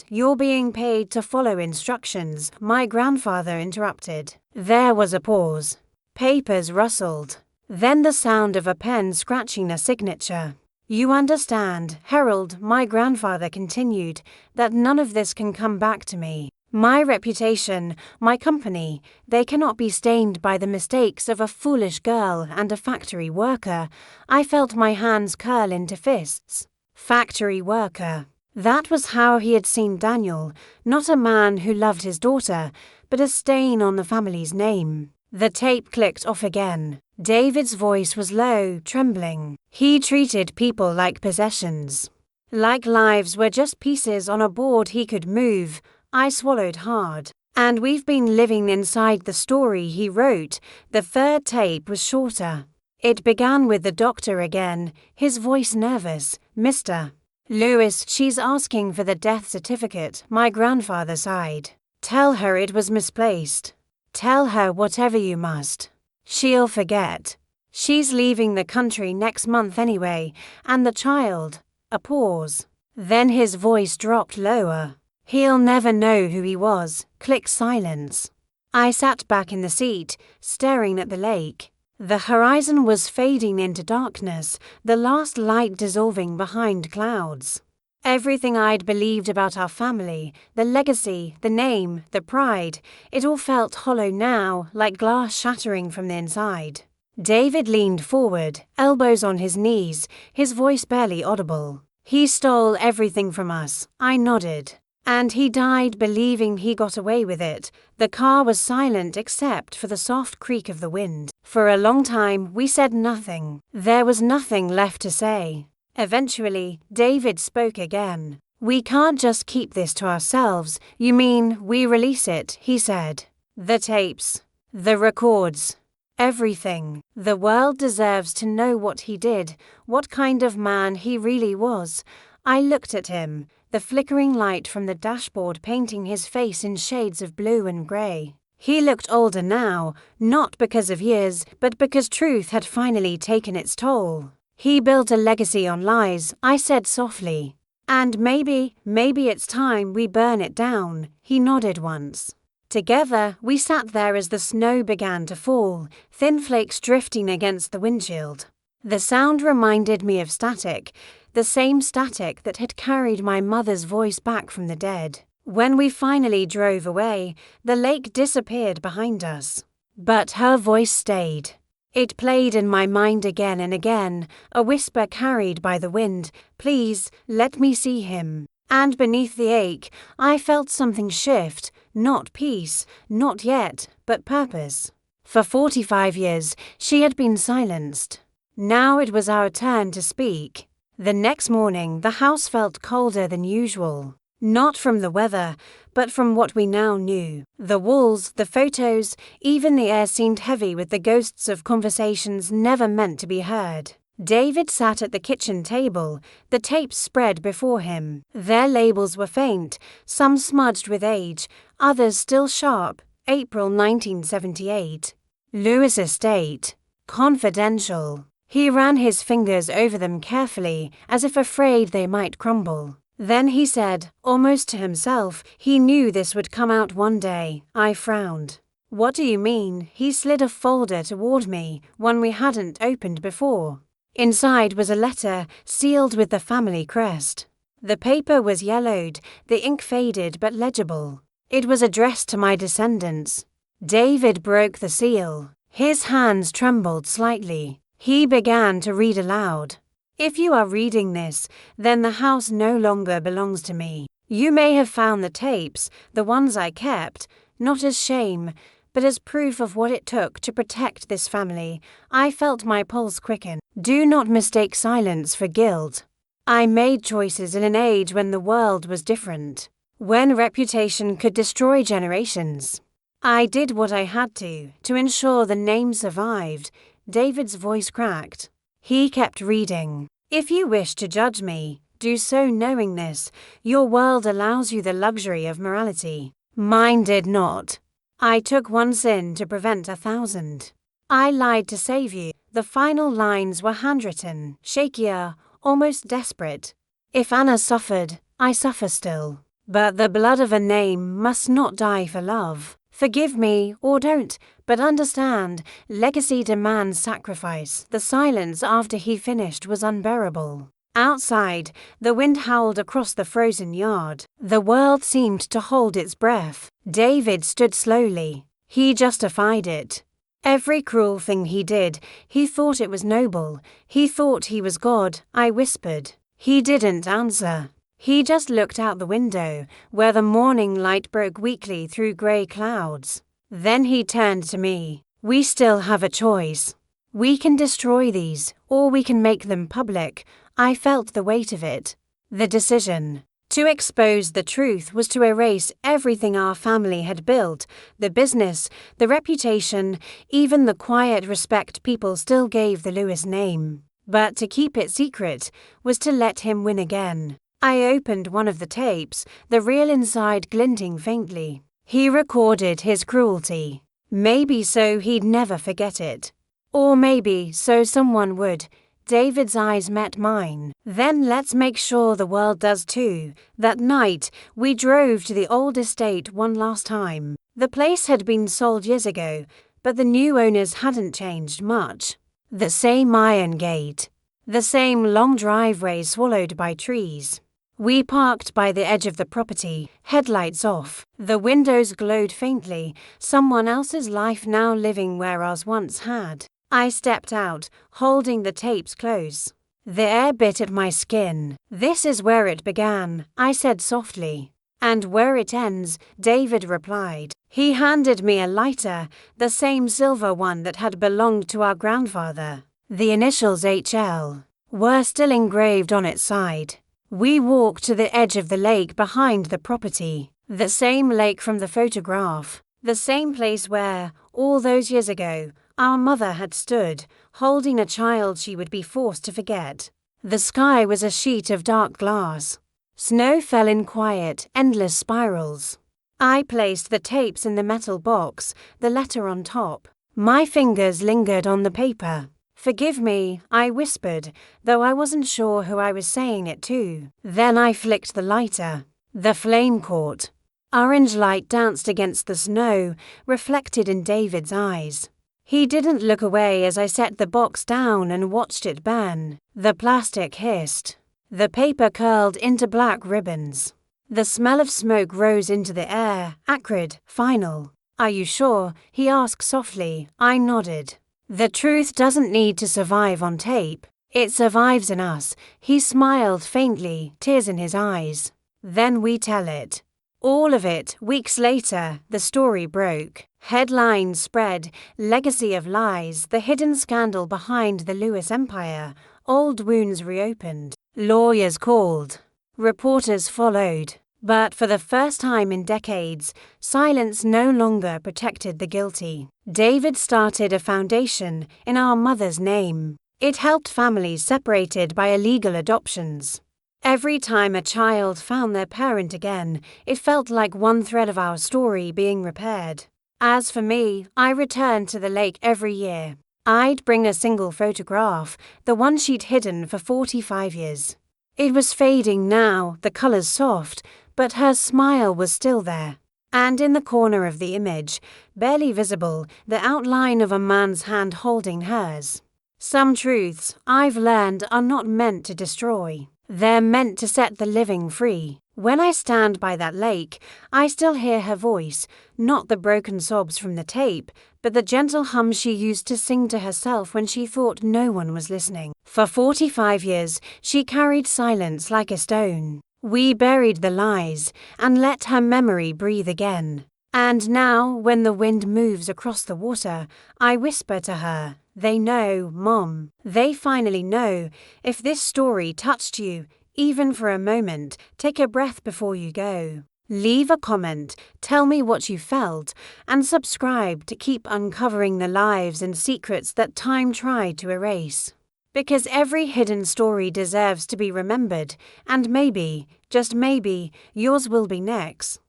you're being paid to follow instructions," my grandfather interrupted. There was a pause. Papers rustled. Then the sound of a pen scratching a signature. "You understand, Harold," my grandfather continued, "that none of this can come back to me. My reputation, my company, they cannot be stained by the mistakes of a foolish girl and a factory worker." I felt my hands curl into fists. Factory worker. That was how he had seen Daniel, not a man who loved his daughter, but a stain on the family's name. The tape clicked off again. David's voice was low, trembling. He treated people like possessions. Like lives were just pieces on a board he could move. I swallowed hard. And we've been living inside the story he wrote. The third tape was shorter. It began with the doctor again, his voice nervous. "Mr. Lewis, she's asking for the death certificate," my grandfather sighed. "Tell her it was misplaced. Tell her whatever you must. She'll forget. She's leaving the country next month anyway, and the child." A pause. Then his voice dropped lower. "He'll never know who he was." Click silence. I sat back in the seat, staring at the lake. The horizon was fading into darkness, the last light dissolving behind clouds. Everything I'd believed about our family, the legacy, the name, the pride, it all felt hollow now, like glass shattering from the inside. David leaned forward, elbows on his knees, his voice barely audible. "He stole everything from us." I nodded. "And he died believing he got away with it." The car was silent except for the soft creak of the wind. For a long time, we said nothing. There was nothing left to say. Eventually, David spoke again. "We can't just keep this to ourselves." "You mean we release it?" he said. "The tapes. The records. Everything. The world deserves to know what he did, what kind of man he really was." I looked at him, the flickering light from the dashboard painting his face in shades of blue and grey. He looked older now, not because of years, but because truth had finally taken its toll. "He built a legacy on lies," I said softly. "And maybe it's time we burn it down." He nodded once. Together, we sat there as the snow began to fall, thin flakes drifting against the windshield. The sound reminded me of static, the same static that had carried my mother's voice back from the dead. When we finally drove away, the lake disappeared behind us. But her voice stayed. It played in my mind again and again, a whisper carried by the wind, "Please, let me see him." And beneath the ache, I felt something shift, not peace, not yet, but purpose. For 45 years, she had been silenced. Now it was our turn to speak. The next morning, the house felt colder than usual. Not from the weather, but from what we now knew. The walls, the photos, even the air seemed heavy with the ghosts of conversations never meant to be heard. David sat at the kitchen table, the tapes spread before him. Their labels were faint, some smudged with age, others still sharp. April 1978. Lewis Estate. Confidential. He ran his fingers over them carefully, as if afraid they might crumble. Then he said, almost to himself, he knew this would come out one day. I frowned. What do you mean? He slid a folder toward me, one we hadn't opened before. Inside was a letter, sealed with the family crest. The paper was yellowed, the ink faded but legible. It was addressed to my descendants. David broke the seal. His hands trembled slightly. He began to read aloud. If you are reading this, then the house no longer belongs to me. You may have found the tapes, the ones I kept, not as shame, but as proof of what it took to protect this family. I felt my pulse quicken. Do not mistake silence for guilt. I made choices in an age when the world was different, when reputation could destroy generations. I did what I had to ensure the name survived. David's voice cracked. He kept reading. If you wish to judge me, do so knowing this. Your world allows you the luxury of morality. Mine did not. I took one sin to prevent 1,000. I lied to save you. The final lines were handwritten, shakier, almost desperate. If Anna suffered, I suffer still. But the blood of a name must not die for love. Forgive me, or don't, but understand, legacy demands sacrifice. The silence after he finished was unbearable. Outside, the wind howled across the frozen yard. The world seemed to hold its breath. David stood slowly. He justified it. Every cruel thing he did, he thought it was noble. He thought he was God. I whispered. He didn't answer. He just looked out the window, where the morning light broke weakly through grey clouds. Then he turned to me. We still have a choice. We can destroy these, or we can make them public. I felt the weight of it. The decision to expose the truth was to erase everything our family had built, the business, the reputation, even the quiet respect people still gave the Lewis name. But to keep it secret was to let him win again. I opened one of the tapes, the reel inside glinting faintly. He recorded his cruelty. Maybe so he'd never forget it. Or maybe so someone would. David's eyes met mine. Then let's make sure the world does too. That night, we drove to the old estate one last time. The place had been sold years ago, but the new owners hadn't changed much. The same iron gate. The same long driveway swallowed by trees. We parked by the edge of the property, headlights off. The windows glowed faintly, someone else's life now living where ours once had. I stepped out, holding the tapes close. The air bit at my skin. This is where it began, I said softly. And where it ends, David replied. He handed me a lighter, the same silver one that had belonged to our grandfather. The initials HL were still engraved on its side. We walked to the edge of the lake behind the property. The same lake from the photograph. The same place where, all those years ago, our mother had stood, holding a child she would be forced to forget. The sky was a sheet of dark glass. Snow fell in quiet, endless spirals. I placed the tapes in the metal box, the letter on top. My fingers lingered on the paper. Forgive me, I whispered, though I wasn't sure who I was saying it to. Then I flicked the lighter. The flame caught. Orange light danced against the snow, reflected in David's eyes. He didn't look away as I set the box down and watched it burn. The plastic hissed. The paper curled into black ribbons. The smell of smoke rose into the air, acrid, final. Are you sure? He asked softly. I nodded. The truth doesn't need to survive on tape. It survives in us. He smiled faintly, tears in his eyes. Then we tell it. All of it. Weeks later, the story broke. Headlines spread, legacy of lies, the hidden scandal behind the Lewis empire. Old wounds reopened. Lawyers called. Reporters followed. But for the first time in decades, silence no longer protected the guilty. David started a foundation in our mother's name. It helped families separated by illegal adoptions. Every time a child found their parent again, it felt like one thread of our story being repaired. As for me, I returned to the lake every year. I'd bring a single photograph, the one she'd hidden for 45 years. It was fading now, the colors soft, but her smile was still there. And in the corner of the image, barely visible, the outline of a man's hand holding hers. Some truths I've learned are not meant to destroy. They're meant to set the living free. When I stand by that lake, I still hear her voice, not the broken sobs from the tape, but the gentle hum she used to sing to herself when she thought no one was listening. For 45 years, she carried silence like a stone. We buried the lies and let her memory breathe again. And now, when the wind moves across the water, I whisper to her, "They know, Mom. They finally know. If this story touched you, even for a moment, take a breath before you go. Leave a comment, tell me what you felt, and subscribe to keep uncovering the lives and secrets that time tried to erase. Because every hidden story deserves to be remembered, and maybe, just maybe, yours will be next."